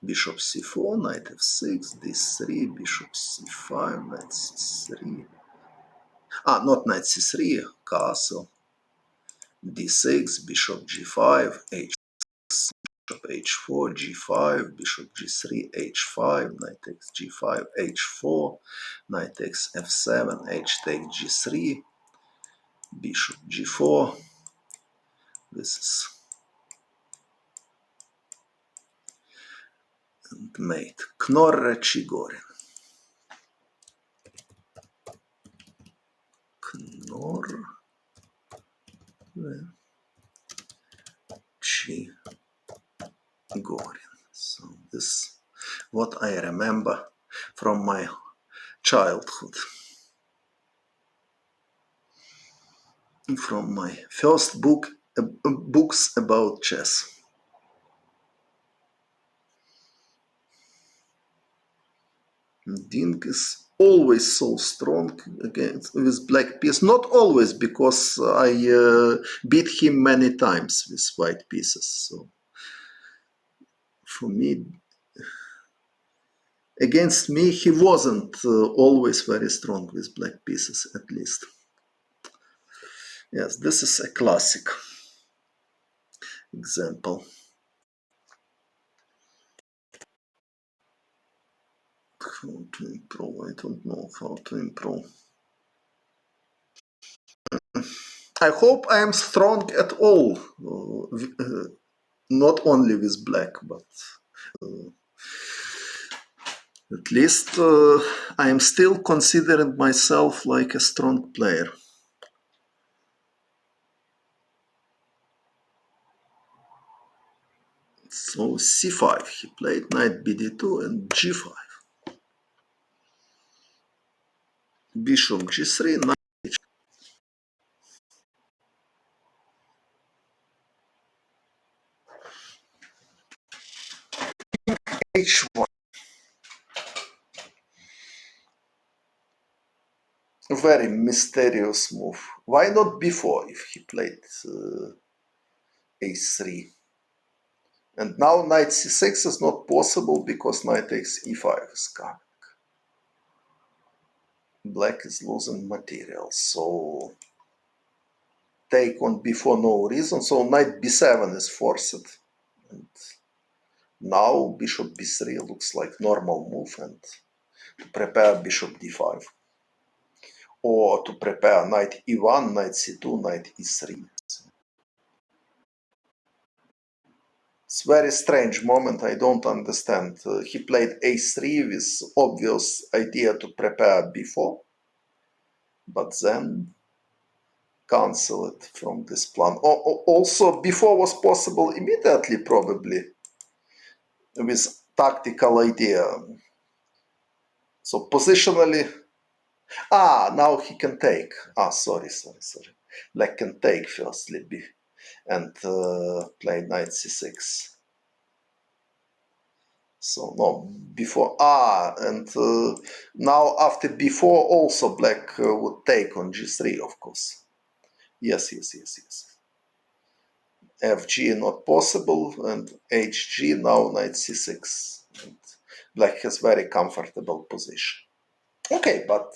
bishop c4, knight f6, d3, bishop c5, knight c3. Not knight c3, castle, d6, bishop g5, h6, bishop h4, g5, bishop g3, h5, knight takes g5, h4, knight takes f7, h takes g3, bishop g4. This is mate Knorre Chigorin. Knorre Chigorin. So this what I remember from my childhood, from my first books about chess. Ding is always so strong against with black piece. Not always, because I beat him many times with white pieces. So for me, against me, he wasn't always very strong with black pieces, at least. Yes, this is a classic example. How to improve? I don't know how to improve. I hope I am strong at all, not only with black, but at least I am still considering myself like a strong player. So c5, he played knight bd2 and g5. Bishop g3, knight h1. Very mysterious move. Why not before if he played a3? And now knight c6 is not possible because knight takes e5 is coming. Black is losing material, so take on before no reason. So knight b7 is forced. And now bishop b3 looks like normal move, and to prepare bishop d5. Or to prepare knight e1, knight c2, knight e3. It's very strange moment, I don't understand. He played a3 with obvious idea to prepare b4, but then cancel it from this plan. Also, b4 was possible immediately, probably, with tactical idea. So positionally, now he can take. Sorry. Black can take firstly b and play knight c6. So no, before and now after b4 also black would take on g3, of course. Yes. Fg not possible, and hg now knight c6. And black has very comfortable position. Okay, but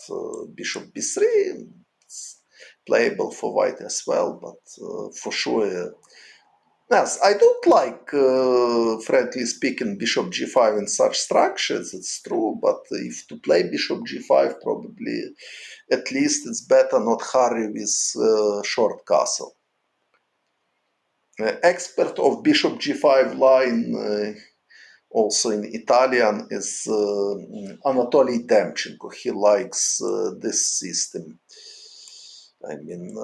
bishop b3, it's playable for white as well, but for sure. Yes, I don't like, frankly speaking, bishop g5 in such structures, it's true, but if to play bishop g5, probably at least it's better not hurry with short castle. Expert of bishop g5 line, also in Italian, is Anatoly Demchenko. He likes this system. I mean,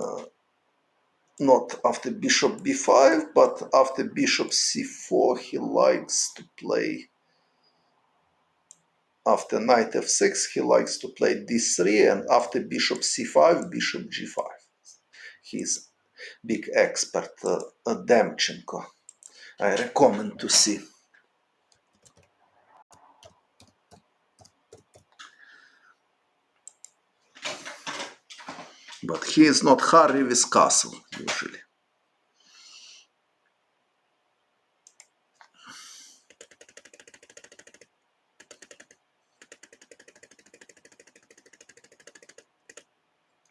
not after bishop b5, but after bishop c4, he likes to play. After knight f6, he likes to play d3, and after bishop c5, bishop g5. He's big expert, Demchenko. I recommend to see. But he is not hurry with castle, usually.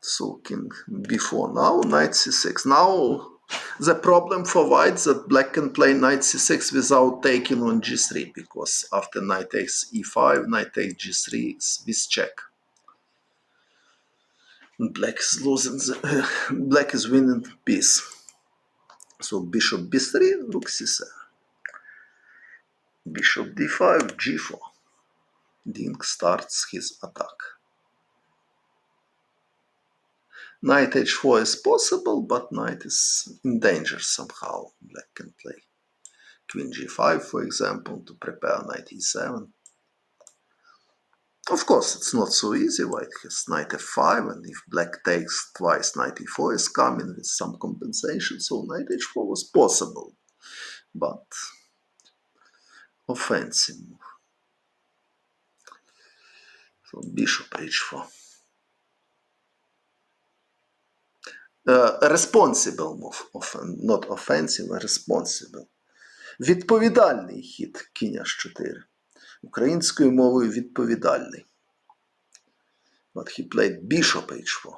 So king b4 now, knight c6. Now the problem for white that black can play knight c6 without taking on g3, because after knight takes e5, knight takes g3 is with check. Black is losing black is winning piece. So bishop b3, rook c7. Bishop d5, g4. Dink starts his attack. Knight h4 is possible, but knight is in danger somehow. Black can play queen g5, for example, to prepare knight e7. Of course, it's not so easy. White has knight f5, and if black takes twice, knight e4 is coming with some compensation, so knight h4 was possible, but offensive move. So bishop h4. Responsible move, not offensive, а responsible. Відповідальний хід кінь h4. Українською мовою відповідальний. But he played bishop h4.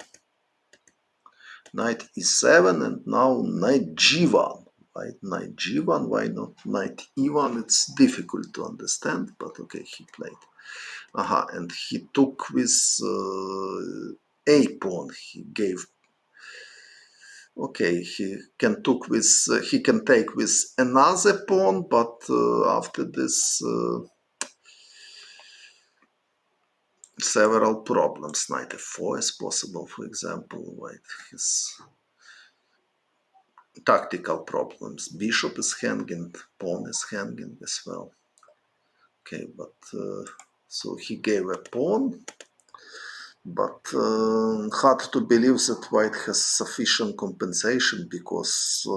Knight e7 and now knight g1. Right? Knight g1, why not knight e1? It's difficult to understand, but okay, he played. And he took with a pawn. He gave. Okay, he can take with another pawn, but after this several problems. Knight f4 is possible, for example. White has tactical problems. Bishop is hanging, pawn is hanging as well. Okay, but so he gave a pawn, but hard to believe that white has sufficient compensation, because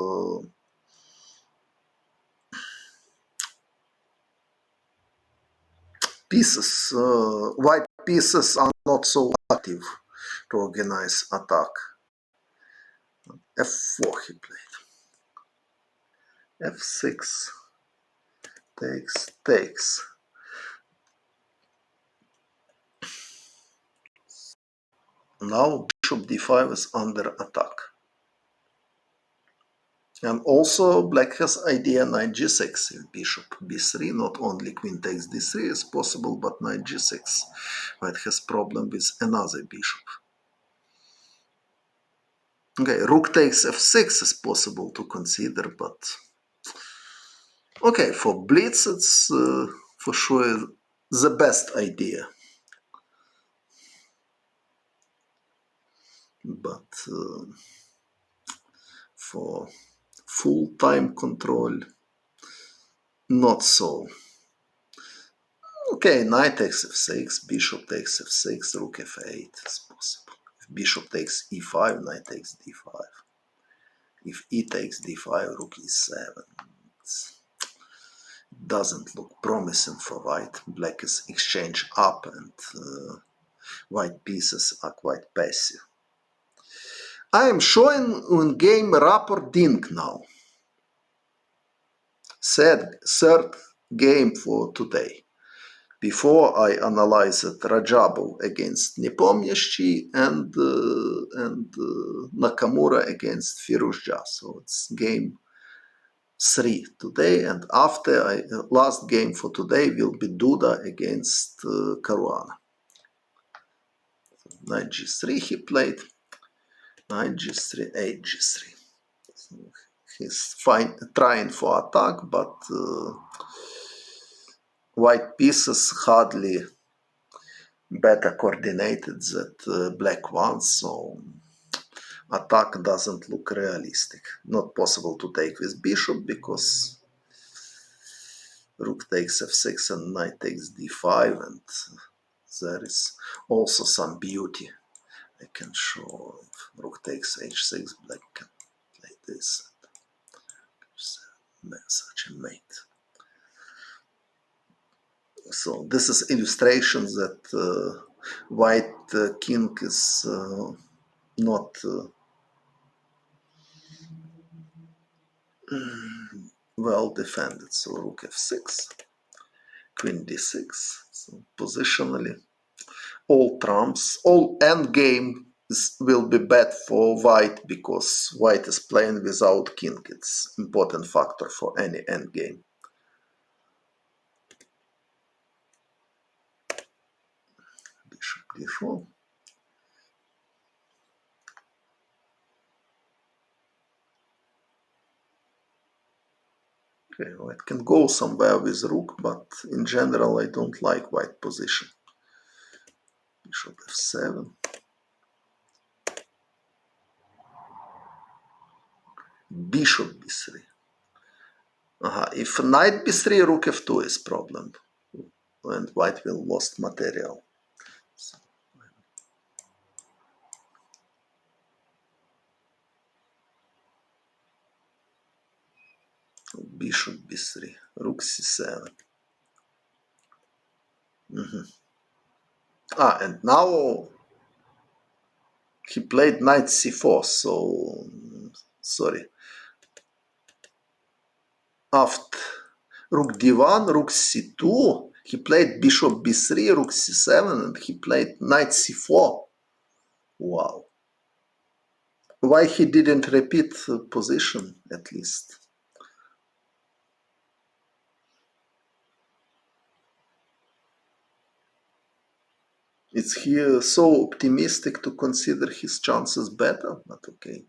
white pieces are not so active to organize attack. f4 he played. f6 takes. Now bishop d5 is under attack. And also black has idea knight g6. If bishop b3, not only queen takes d3 is possible, but knight g6. White has problem with another bishop. Okay, rook takes f6 is possible to consider, but Okay, for blitz, it's for sure the best idea. But for full time control, not so. Okay, knight takes f6, bishop takes f6, rook f8 is possible. If bishop takes e5, knight takes d5. If e takes d5, rook e7. It doesn't look promising for white. Black is exchange up and white pieces are quite passive. I am showing in game rapport Dink now. Third game for today. Before I analyzed Rajabov against Nepomniachtchi and Nakamura against Firuzja. So it's game 3 today, and after last game for today will be Duda against Caruana. Knight g3 he played, knight g3, 8 g3. So he's trying for attack, but white pieces hardly better coordinated than black ones, so attack doesn't look realistic. Not possible to take with bishop because rook takes f6 and knight takes d5, and there is also some beauty. I can show if rook takes h6, black can play this. Such a mate. So this is illustration that white king is not well defended. So rook f6, queen d6. So positionally, all trumps, all endgame will be bad for white because white is playing without king. It's important factor for any endgame. Bishop d4. Okay, white can go somewhere with rook, but in general I don't like white position. Bishop f7. Bishop b3. If knight b3, rook f2 is problem, and white will lost material. So, bishop b3, rook c7. And now he played knight c4, so sorry. After rook d1, rook c2, he played bishop b3, rook c7, and he played knight c4. Wow. Why he didn't repeat position at least? Is he so optimistic to consider his chances better? But okay.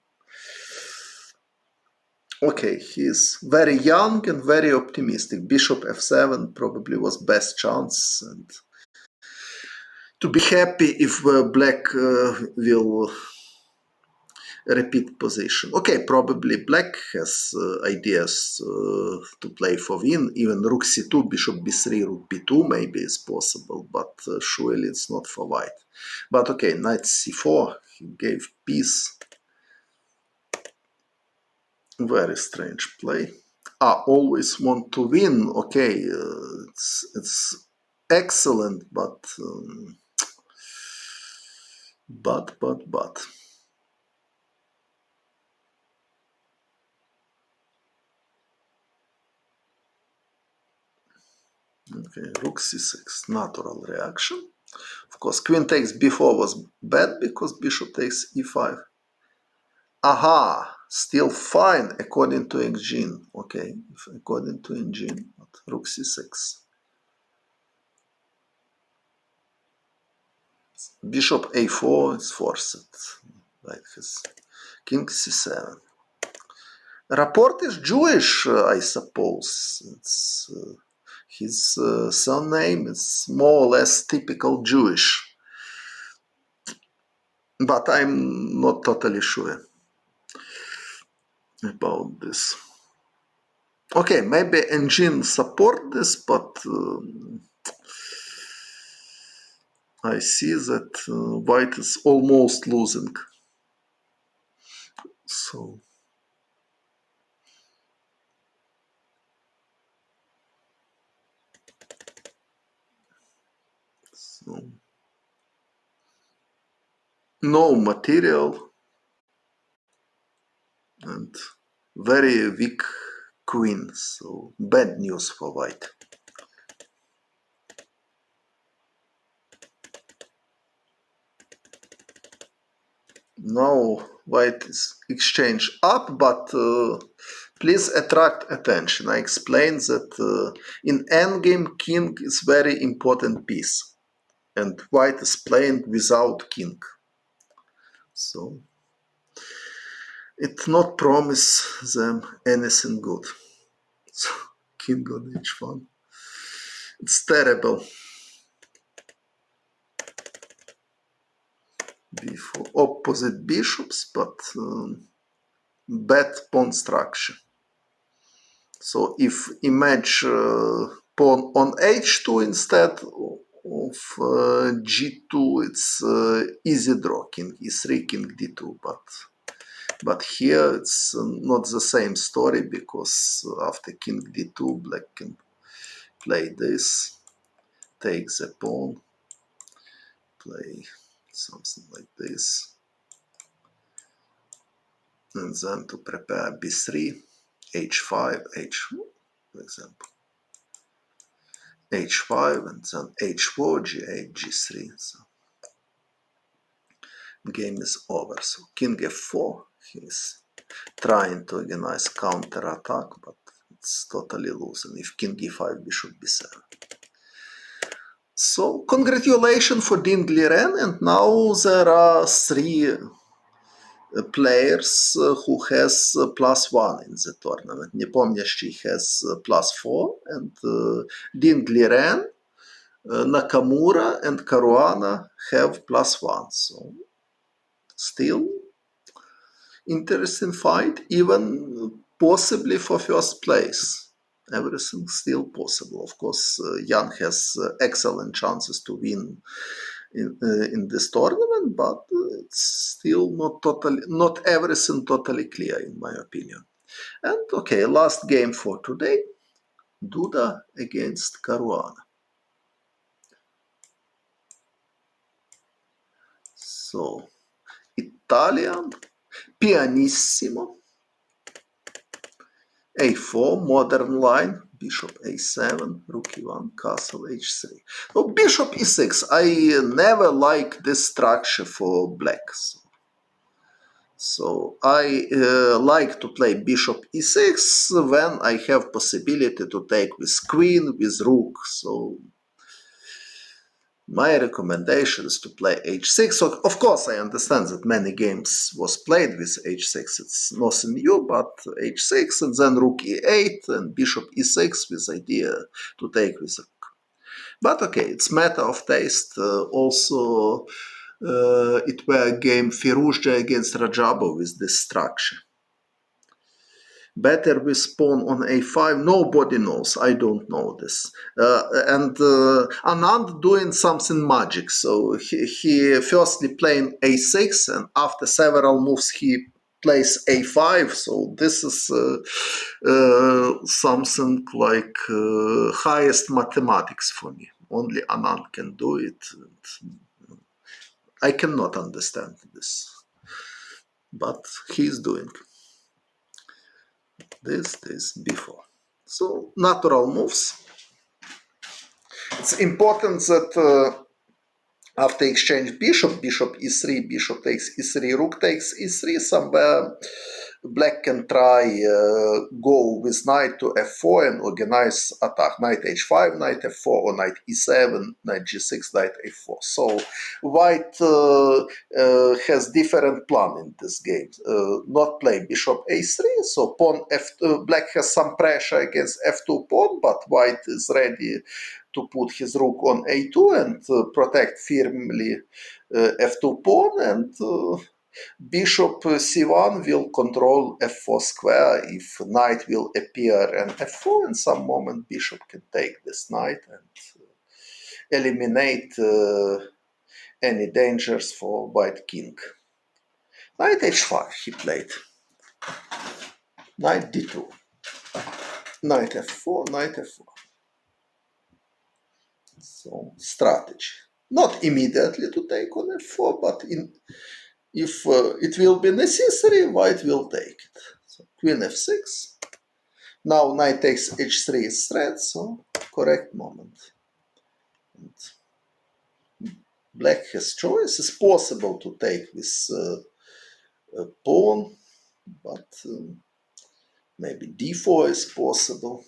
Okay, he's very young and very optimistic. Bishop f7 probably was best chance, and to be happy if black will repeat position. Okay, probably black has ideas to play for win. Even rook c2, bishop b3, rook b2 maybe is possible, but surely it's not for white. But okay, knight c4, he gave peace. Very strange play. Always want to win. Okay, it's excellent, but. Okay, rook c6, natural reaction. Of course, queen takes b4 was bad because bishop takes e5. Aha, still fine according to Engine. Okay, according to Engine, rook c6. Bishop a4 is forced. Like this. King c7. Rapport is Jewish, I suppose. It's, his surname is more or less typical Jewish, but I'm not totally sure about this. Okay, maybe engine support this, but I see that white is almost losing. So no material and very weak queen, so bad news for white. Now white is exchange up, but please attract attention. I explained that in endgame king is very important piece, and white is playing without king. So it not promise them anything good. So king on h1. It's terrible. Before opposite bishops, but bad pawn structure. So if image pawn on h2 instead of g2, it's easy draw, king e3, king d2, but here it's not the same story, because after king d2, black can play this, take the pawn, play something like this, and then to prepare b3, h5, for example, h5, and then h4, g8, g3. So game is over. So king f4, he's trying to organize counter attack, but it's totally losing. If king e5, bishop b7. So congratulations for Ding Liren, and now there are three players who has +1 in the tournament. Nepomniachtchi has +4, and Ding Liren, Nakamura, and Caruana have +1. So still interesting fight, even possibly for first place. Everything still possible. Of course, Jan has excellent chances to win in this tournament, but it's still not everything totally clear, in my opinion. And okay, last game for today, Duda against Caruana. So Italian, pianissimo, a4, modern line, bishop a7, rook e1, castle h3. So bishop e6, I never like this structure for black. So I like to play bishop e6 when I have possibility to take with queen, with rook. So my recommendation is to play h6. So of course, I understand that many games was played with h6. It's nothing new, but h6 and then rook e8 and bishop e6 with idea to take with rook. But okay, it's matter of taste. Also, it were a game Firouzja against Rajabov with this structure. Better with pawn on a5, nobody knows. I don't know this. And Anand doing something magic. So he firstly playing a6, and after several moves he plays a5. So this is something like highest mathematics for me. Only Anand can do it. And I cannot understand this, but he's doing this before. So natural moves. It's important that After exchange bishop, bishop e3, bishop takes e3, rook takes e3, somewhere black can try go with knight to f4 and organize attack. Knight h5, knight f4, or knight e7, knight g6, knight a4. So white has different plan in this game. Not play bishop a3, so pawn f. Black has some pressure against f2 pawn, but white is ready to put his rook on a2 and protect firmly f2 pawn, and bishop c1 will control f4 square. If knight will appear and f4, in some moment bishop can take this knight and eliminate any dangers for white king. Knight h5 he played. Knight d2. Knight f4, knight f4. So strategy. Not immediately to take on f4, but if it will be necessary, white will take it. So queen f6. Now knight takes h3 is threat, so correct moment. And black has choice. It's possible to take this pawn, but maybe d4 is possible.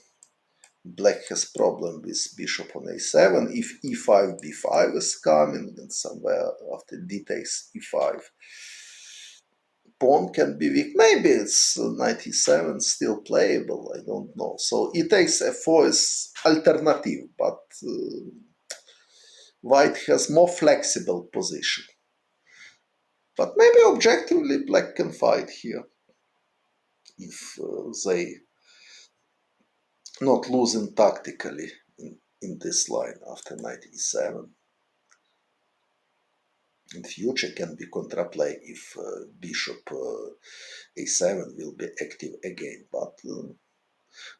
Black has problem with bishop on a7. If e5, b5 is coming, and somewhere after d takes e5, pawn can be weak. Maybe it's knight e7 still playable, I don't know. So e takes f4 is alternative, but white has more flexible position. But maybe objectively black can fight here if they not losing tactically in this line after knight e7. In future can be contraplay if bishop a7 will be active again, but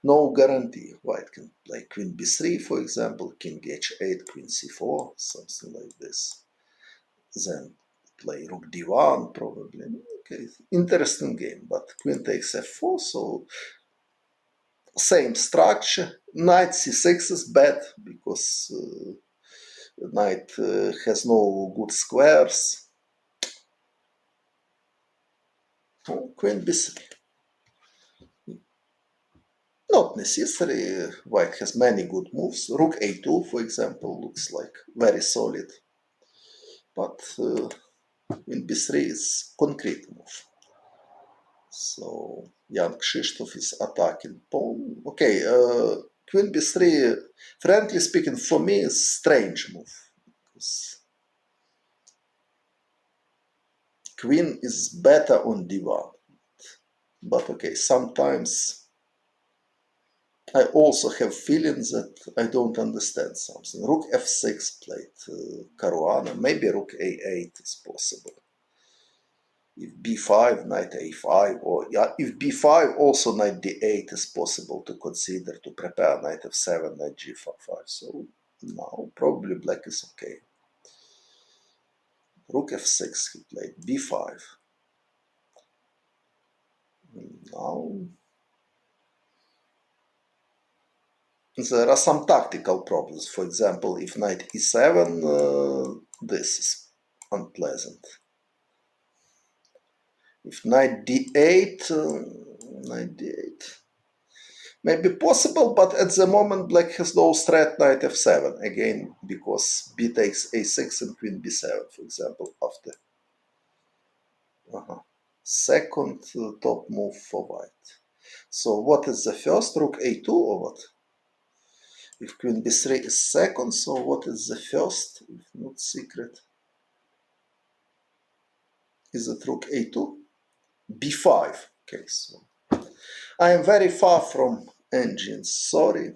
no guarantee. White can play queen b3, for example, king h8, queen c4, something like this. Then play rook d1 probably. Okay, interesting game, but queen takes f4, so same structure. Knight c6 is bad because knight has no good squares. Oh, queen b3. Not necessary. White has many good moves. Rook a2, for example, looks like very solid. But queen b3 is concrete move. So Jan Krzysztof is attacking pawn. Okay, queen b3, frankly speaking, for me is strange move. Because queen is better on d1. But okay, sometimes I also have feelings that I don't understand something. Rook f6 played Caruana. Maybe rook a8 is possible. If b5, knight a5, or yeah, if b5, also knight d8 is possible to consider to prepare knight f7, knight g5. So now probably black is okay. Rook f6 he played, b5. Now there are some tactical problems. For example, if knight e7, this is unpleasant. If knight d8, knight d8 may be possible, but at the moment black has no threat knight f7 again, because b takes a6 and queen b7, for example, after second top move for white. So what is the first? Rook a2 or what? If queen b3 is second, so what is the first? If not secret, is it rook a2? b5. Okay, so I am very far from engines. Sorry,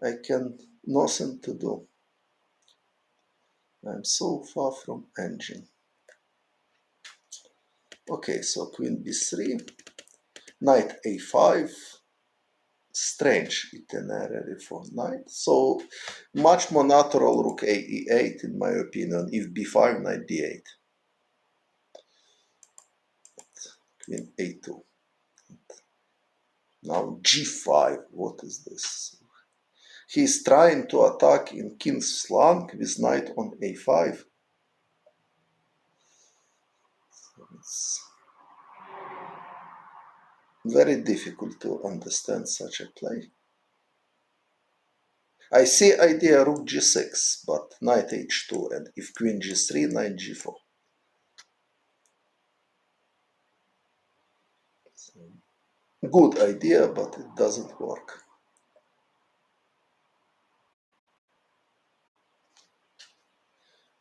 I can nothing to do. I'm so far from engine. Okay, so queen b3, knight a5, strange itinerary for knight. So much more natural rook a e8 in my opinion. If b5, knight d8. Queen a2. Now g5, what is this? He's trying to attack in king's flank with knight on a5. It's very difficult to understand such a play. I see idea rook g6, but knight h2, and if queen g3, knight g4. Good idea, but it doesn't work.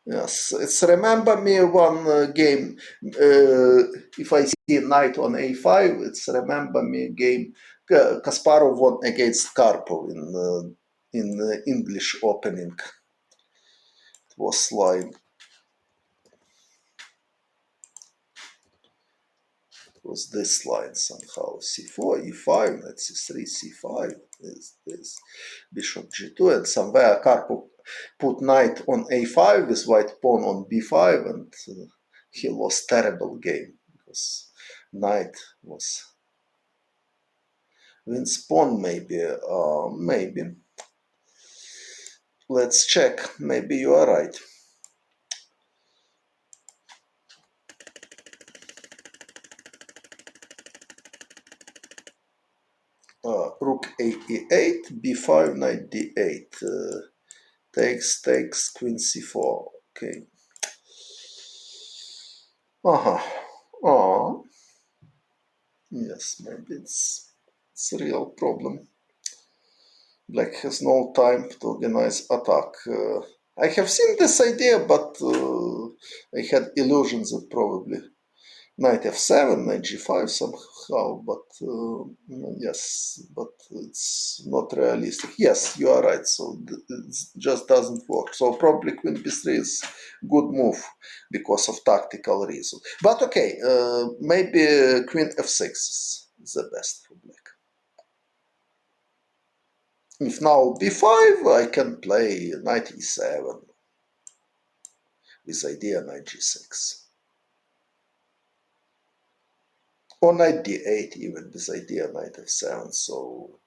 Yes, it's remember me one game. If I see knight on a5, it's remember me game Kasparov won against Karpov in English opening. It was like was this line somehow. c4, e5, knight c3, c5, this bishop g2, and somewhere Karpov put knight on a5 with white pawn on b5, and he lost terrible game because knight was wins pawn maybe. Maybe. Let's check. Maybe you are right. Rook a e8, b5, knight d8. Takes, queen c4. Okay. Yes, maybe it's a real problem. Black has no time to organize attack. I have seen this idea, but I had illusions that probably knight f7, knight g5 somehow, but yes, but it's not realistic. Yes, you are right, so it just doesn't work. So probably queen b3 is good move because of tactical reason. But okay, maybe queen f6 is the best for black. If now b5, I can play knight e7 with idea knight g6. Or knight d8 even with idea knight f7, so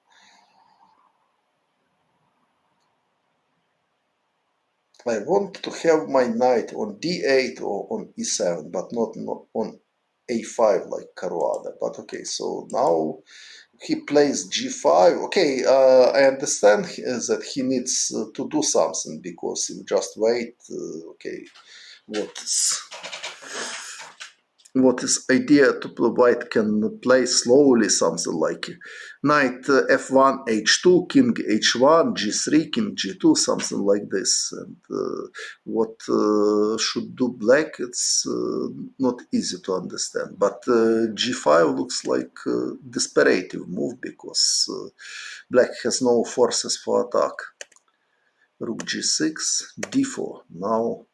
I want to have my knight on d8 or on e7, but not on a5 like Caruana. But okay, so now he plays g5. Okay, I understand that he needs to do something, because if just wait, okay, what is idea to white can play slowly something like knight f1 h2 king h1 g3 king g2 something like this, and what should do black, it's not easy to understand, but g5 looks like desperative move, because black has no forces for attack. Rook g6, d4. Now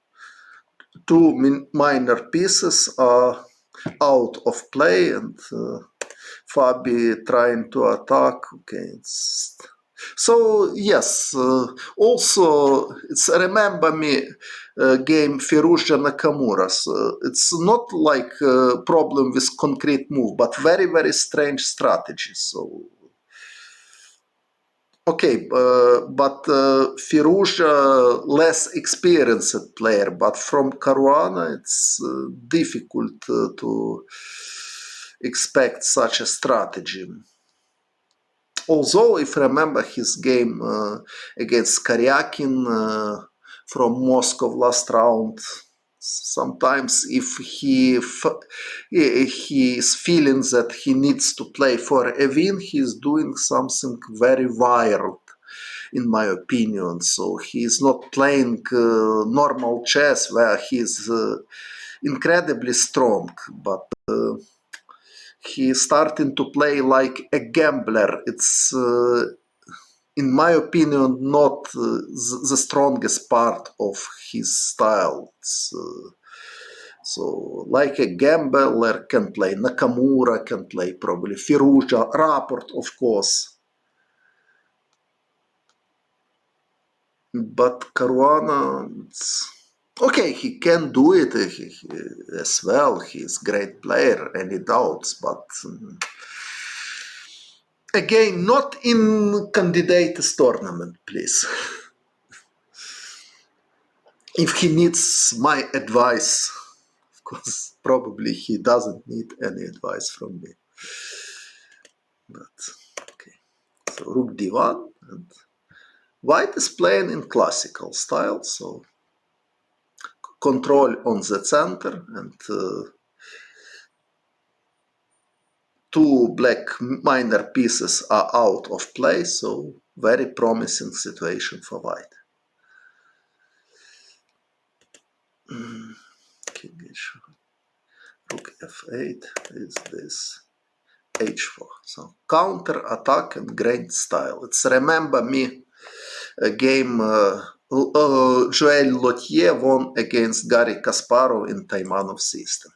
two minor pieces are out of play, and Fabi trying to attack. Okay, so yes. Also, it's remember me game Firouzja Nakamura. So it's not like problem with concrete move, but very strange strategy. So. Okay, but Firouzja less experienced player, but from Caruana it's difficult to expect such a strategy. Although, if you remember his game against Karyakin from Moscow last round, sometimes if he is feeling that he needs to play for a win, he's doing something very wild, in my opinion. So he is not playing normal chess where he's incredibly strong, but he's starting to play like a gambler. It's in my opinion, not the strongest part of his style. So, like a gambler can play, Nakamura can play probably, Firouzja, Rapport, of course. But Caruana, okay, he can do it as well. He's a great player, any doubts, but Again, not in candidates tournament, please. If he needs my advice, of course, probably he doesn't need any advice from me. But, okay. So rook d1, and white is playing in classical style, so control on the center, and two black minor pieces are out of play, so very promising situation for white. King h4, rook f8 is this h4. So counter attack and great style. It's remember me a game Joël Lothier won against Garry Kasparov in Taimanov system.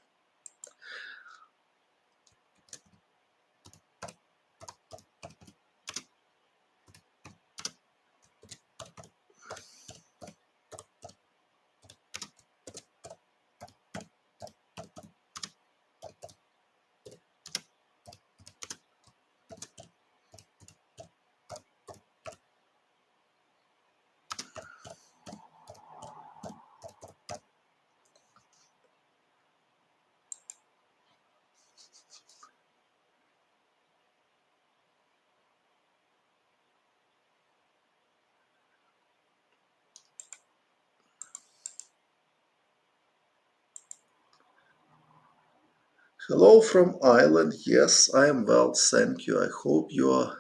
Hello from Ireland. Yes, I am well, thank you. I hope you are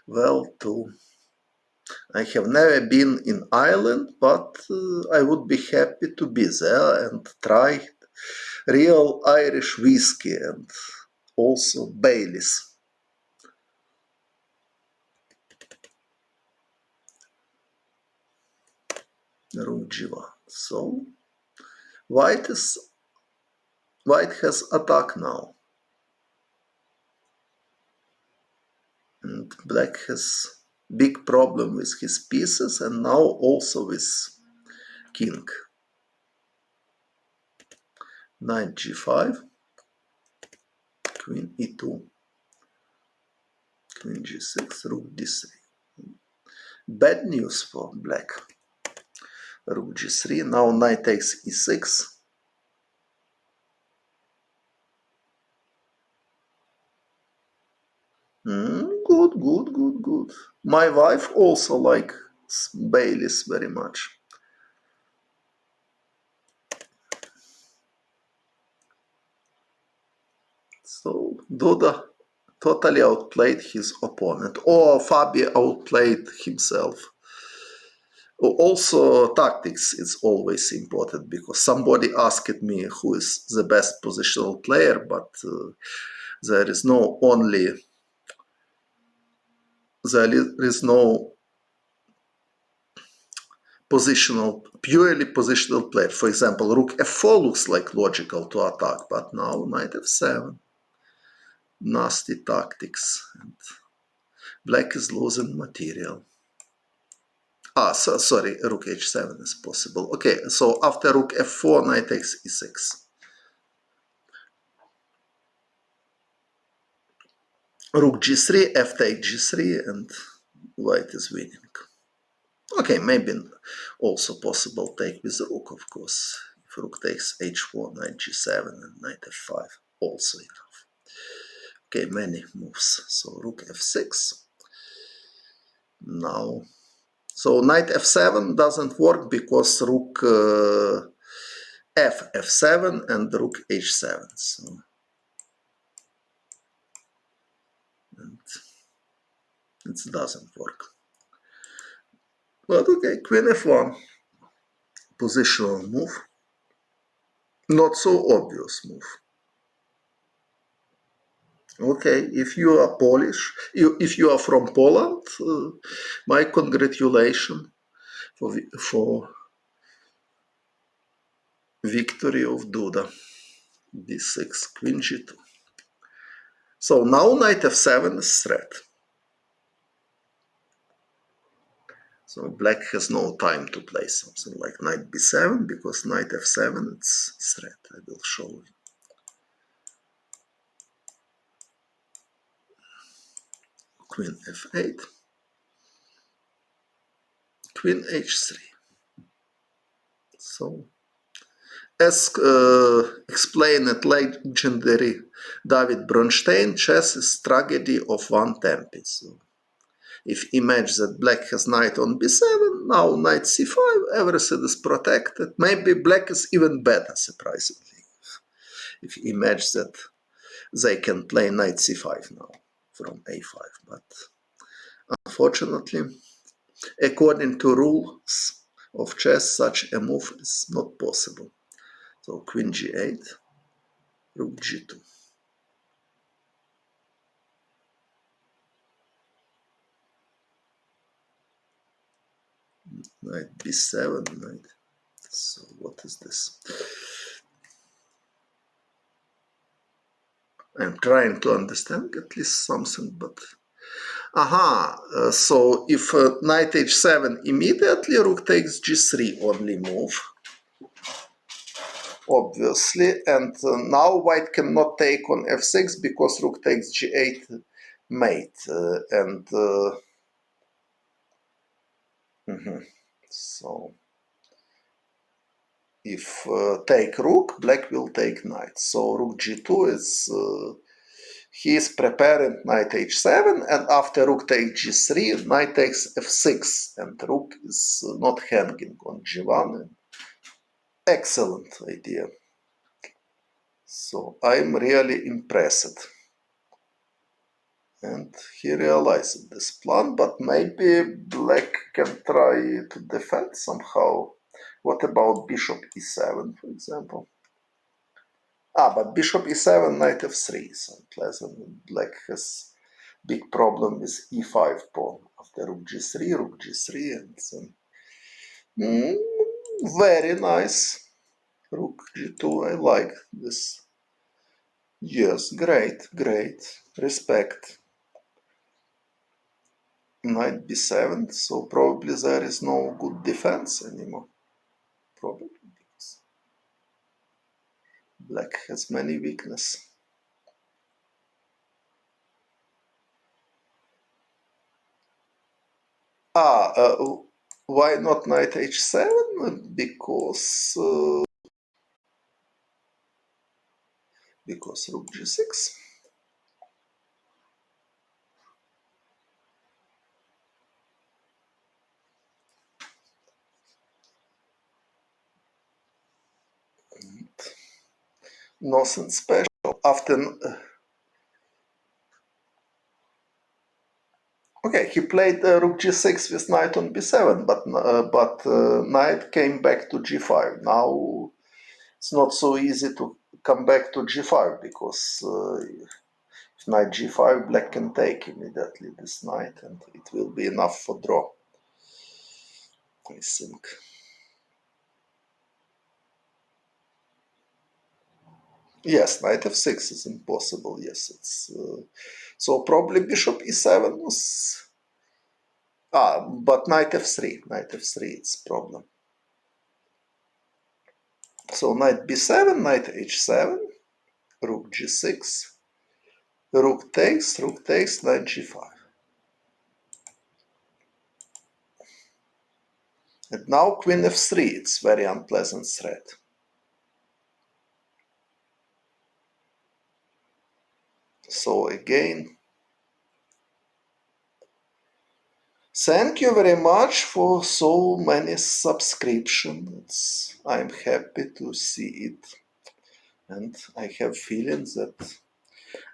well too. I have never been in Ireland, but I would be happy to be there and try real Irish whiskey and also Baileys. Rook g1. So white has attack now, and black has big problem with his pieces and now also with king. Knight g5, queen e2, queen g6, rook d3. Bad news for black. Rook g3, now knight takes e6. Good. My wife also likes Baileys very much. So Duda totally outplayed his opponent, or Fabio outplayed himself. Also, tactics is always important, because somebody asked me who is the best positional player, but there is no purely positional player. For example, rook f4 looks like logical to attack, but now knight f7. Nasty tactics, and black is losing material. Sorry, rook h7 is possible. Okay, so after rook f4, knight takes e6. Rook g3, f take g3, and white is winning. Okay, maybe also possible take with rook, of course. If rook takes h4, knight g7, and knight f5, also enough. Okay, many moves. So rook f6. Now, so knight f7 doesn't work because rook f7 and rook h7. So, and it doesn't work. But okay, queen f1. Positional move. Not so obvious move. Okay, if you are Polish, if you are from Poland, my congratulations for victory of Duda. d6, queen g2. So now knight f7 is threat. So black has no time to play something like knight b7, because knight f7 it's threat. I will show you. queen f8, queen h3. So, as explained legendary David Bronstein, chess is tragedy of one tempo. So, if imagine that black has knight on b7, now knight c5, everything is protected. Maybe black is even better, surprisingly. If you imagine that they can play knight c5 now from a5. But unfortunately, according to rules of chess, such a move is not possible. So queen g8, rook g2. Knight b7, knight. So what is this? I'm trying to understand at least something, but so if knight h7 immediately, rook takes g3 only move, obviously, and now white cannot take on f6 because rook takes g8 mate, so if take rook, black will take knight. So rook g2 is he is preparing knight h7, and after rook takes g3, knight takes f6, and rook is not hanging on g1. Excellent idea. So I'm really impressed. And he realized this plan, but maybe black can try to defend somehow. What about bishop e7, for example? But bishop e7, knight f3 is unpleasant. Black has big problem with e5 pawn. After rook g3, and then very nice. Rook g2, I like this. Yes, great, respect. Knight b7, so probably there is no good defense anymore. Probably because black has many weaknesses. Why not knight h7? Because rook g6. Nothing special. Often, okay, he played rook g6 with knight on b7, but knight came back to g5. Now it's not so easy to come back to g5 because if knight g5, black can take immediately this knight, and it will be enough for draw, I think. Yes, knight f6 is impossible. Yes, it's so probably bishop e7 was but knight f3, it's problem. So knight b7, knight h7, rook g6, rook takes, knight g5. And now queen f3, it's very unpleasant threat. So again, thank you very much for so many subscriptions. I'm happy to see it. And I have feeling that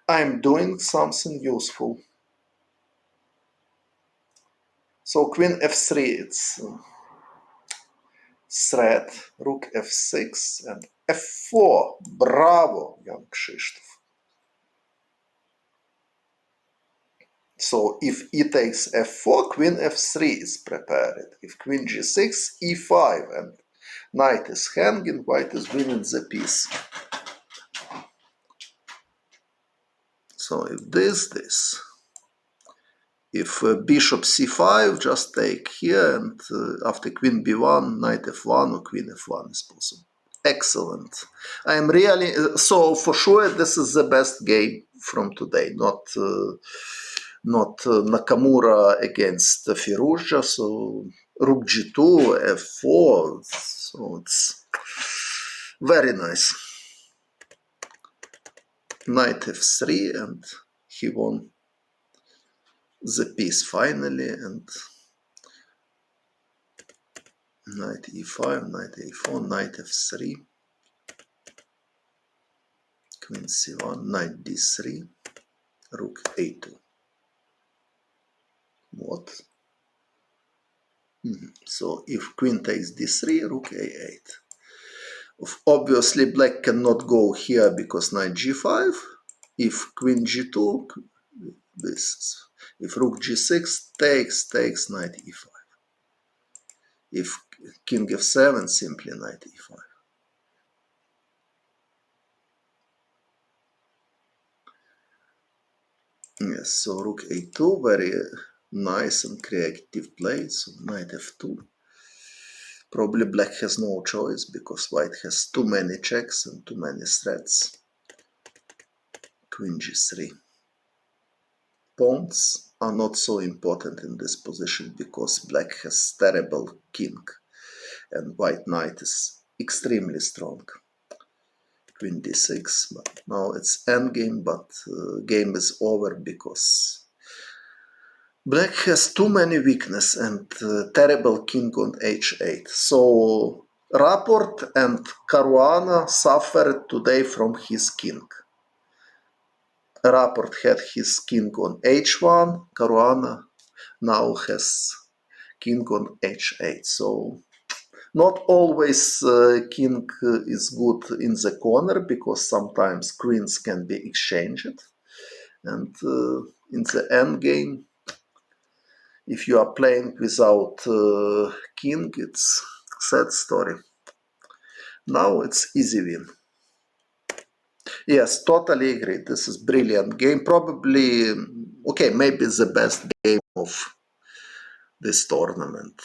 I'm doing something useful. So queen f3, it's threat, rook f6 and f4. Bravo, young Krzysztof. So if e takes f4, queen f3 is prepared. If queen g6, e5, and knight is hanging, white is winning the piece. So if this. If bishop c5, just take here, and after queen b1, knight f1 or queen f1 is possible. Excellent. I am really, so for sure this is the best game from today, not Nakamura against Firouzja, so Rook G2, F4, so it's very nice. Knight F3, and he won the piece finally, and Knight E5, Knight A4, Knight F3, Queen C1, Knight D3, Rook A2. What? So if Queen takes D3, Rook A8. Obviously, Black cannot go here because Knight G5. If Queen G2, this. If Rook G6 takes Knight E5. If King F7, simply Knight E5. Yes, so Rook A2, very nice and creative play. So Knight F2. Probably Black has no choice because White has too many checks and too many threats. Queen G3. Pawns are not so important in this position because Black has terrible king and White Knight is extremely strong. Queen D6, but now it's endgame, but game is over because Black has too many weaknesses and terrible king on H8. So Rapport and Caruana suffered today from his king. Rapport had his king on H1, Caruana now has king on H8. So not always king is good in the corner because sometimes queens can be exchanged. And in the endgame, if you are playing without king, it's sad story. Now it's easy win. Yes, totally agree. This is brilliant game. Probably, okay, maybe the best game of this tournament.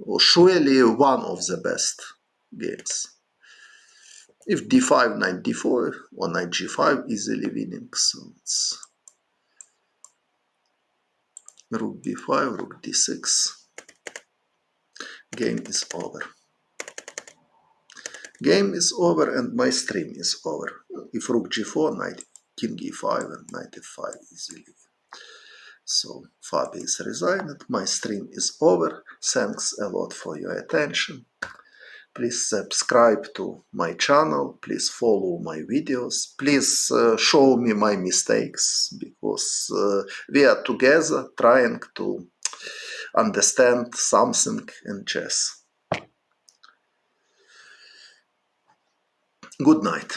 Or surely one of the best games. If d5, knight d4, or knight g5, easily winning. So it's rook b5, rook d6. Game is over. Game is over and my stream is over. If rook g4, knight king e5 and knight f5 easily. So Fabi is resigned. My stream is over. Thanks a lot for your attention. Please subscribe to my channel. Please follow my videos. Please show me my mistakes because we are together trying to understand something in chess. Good night.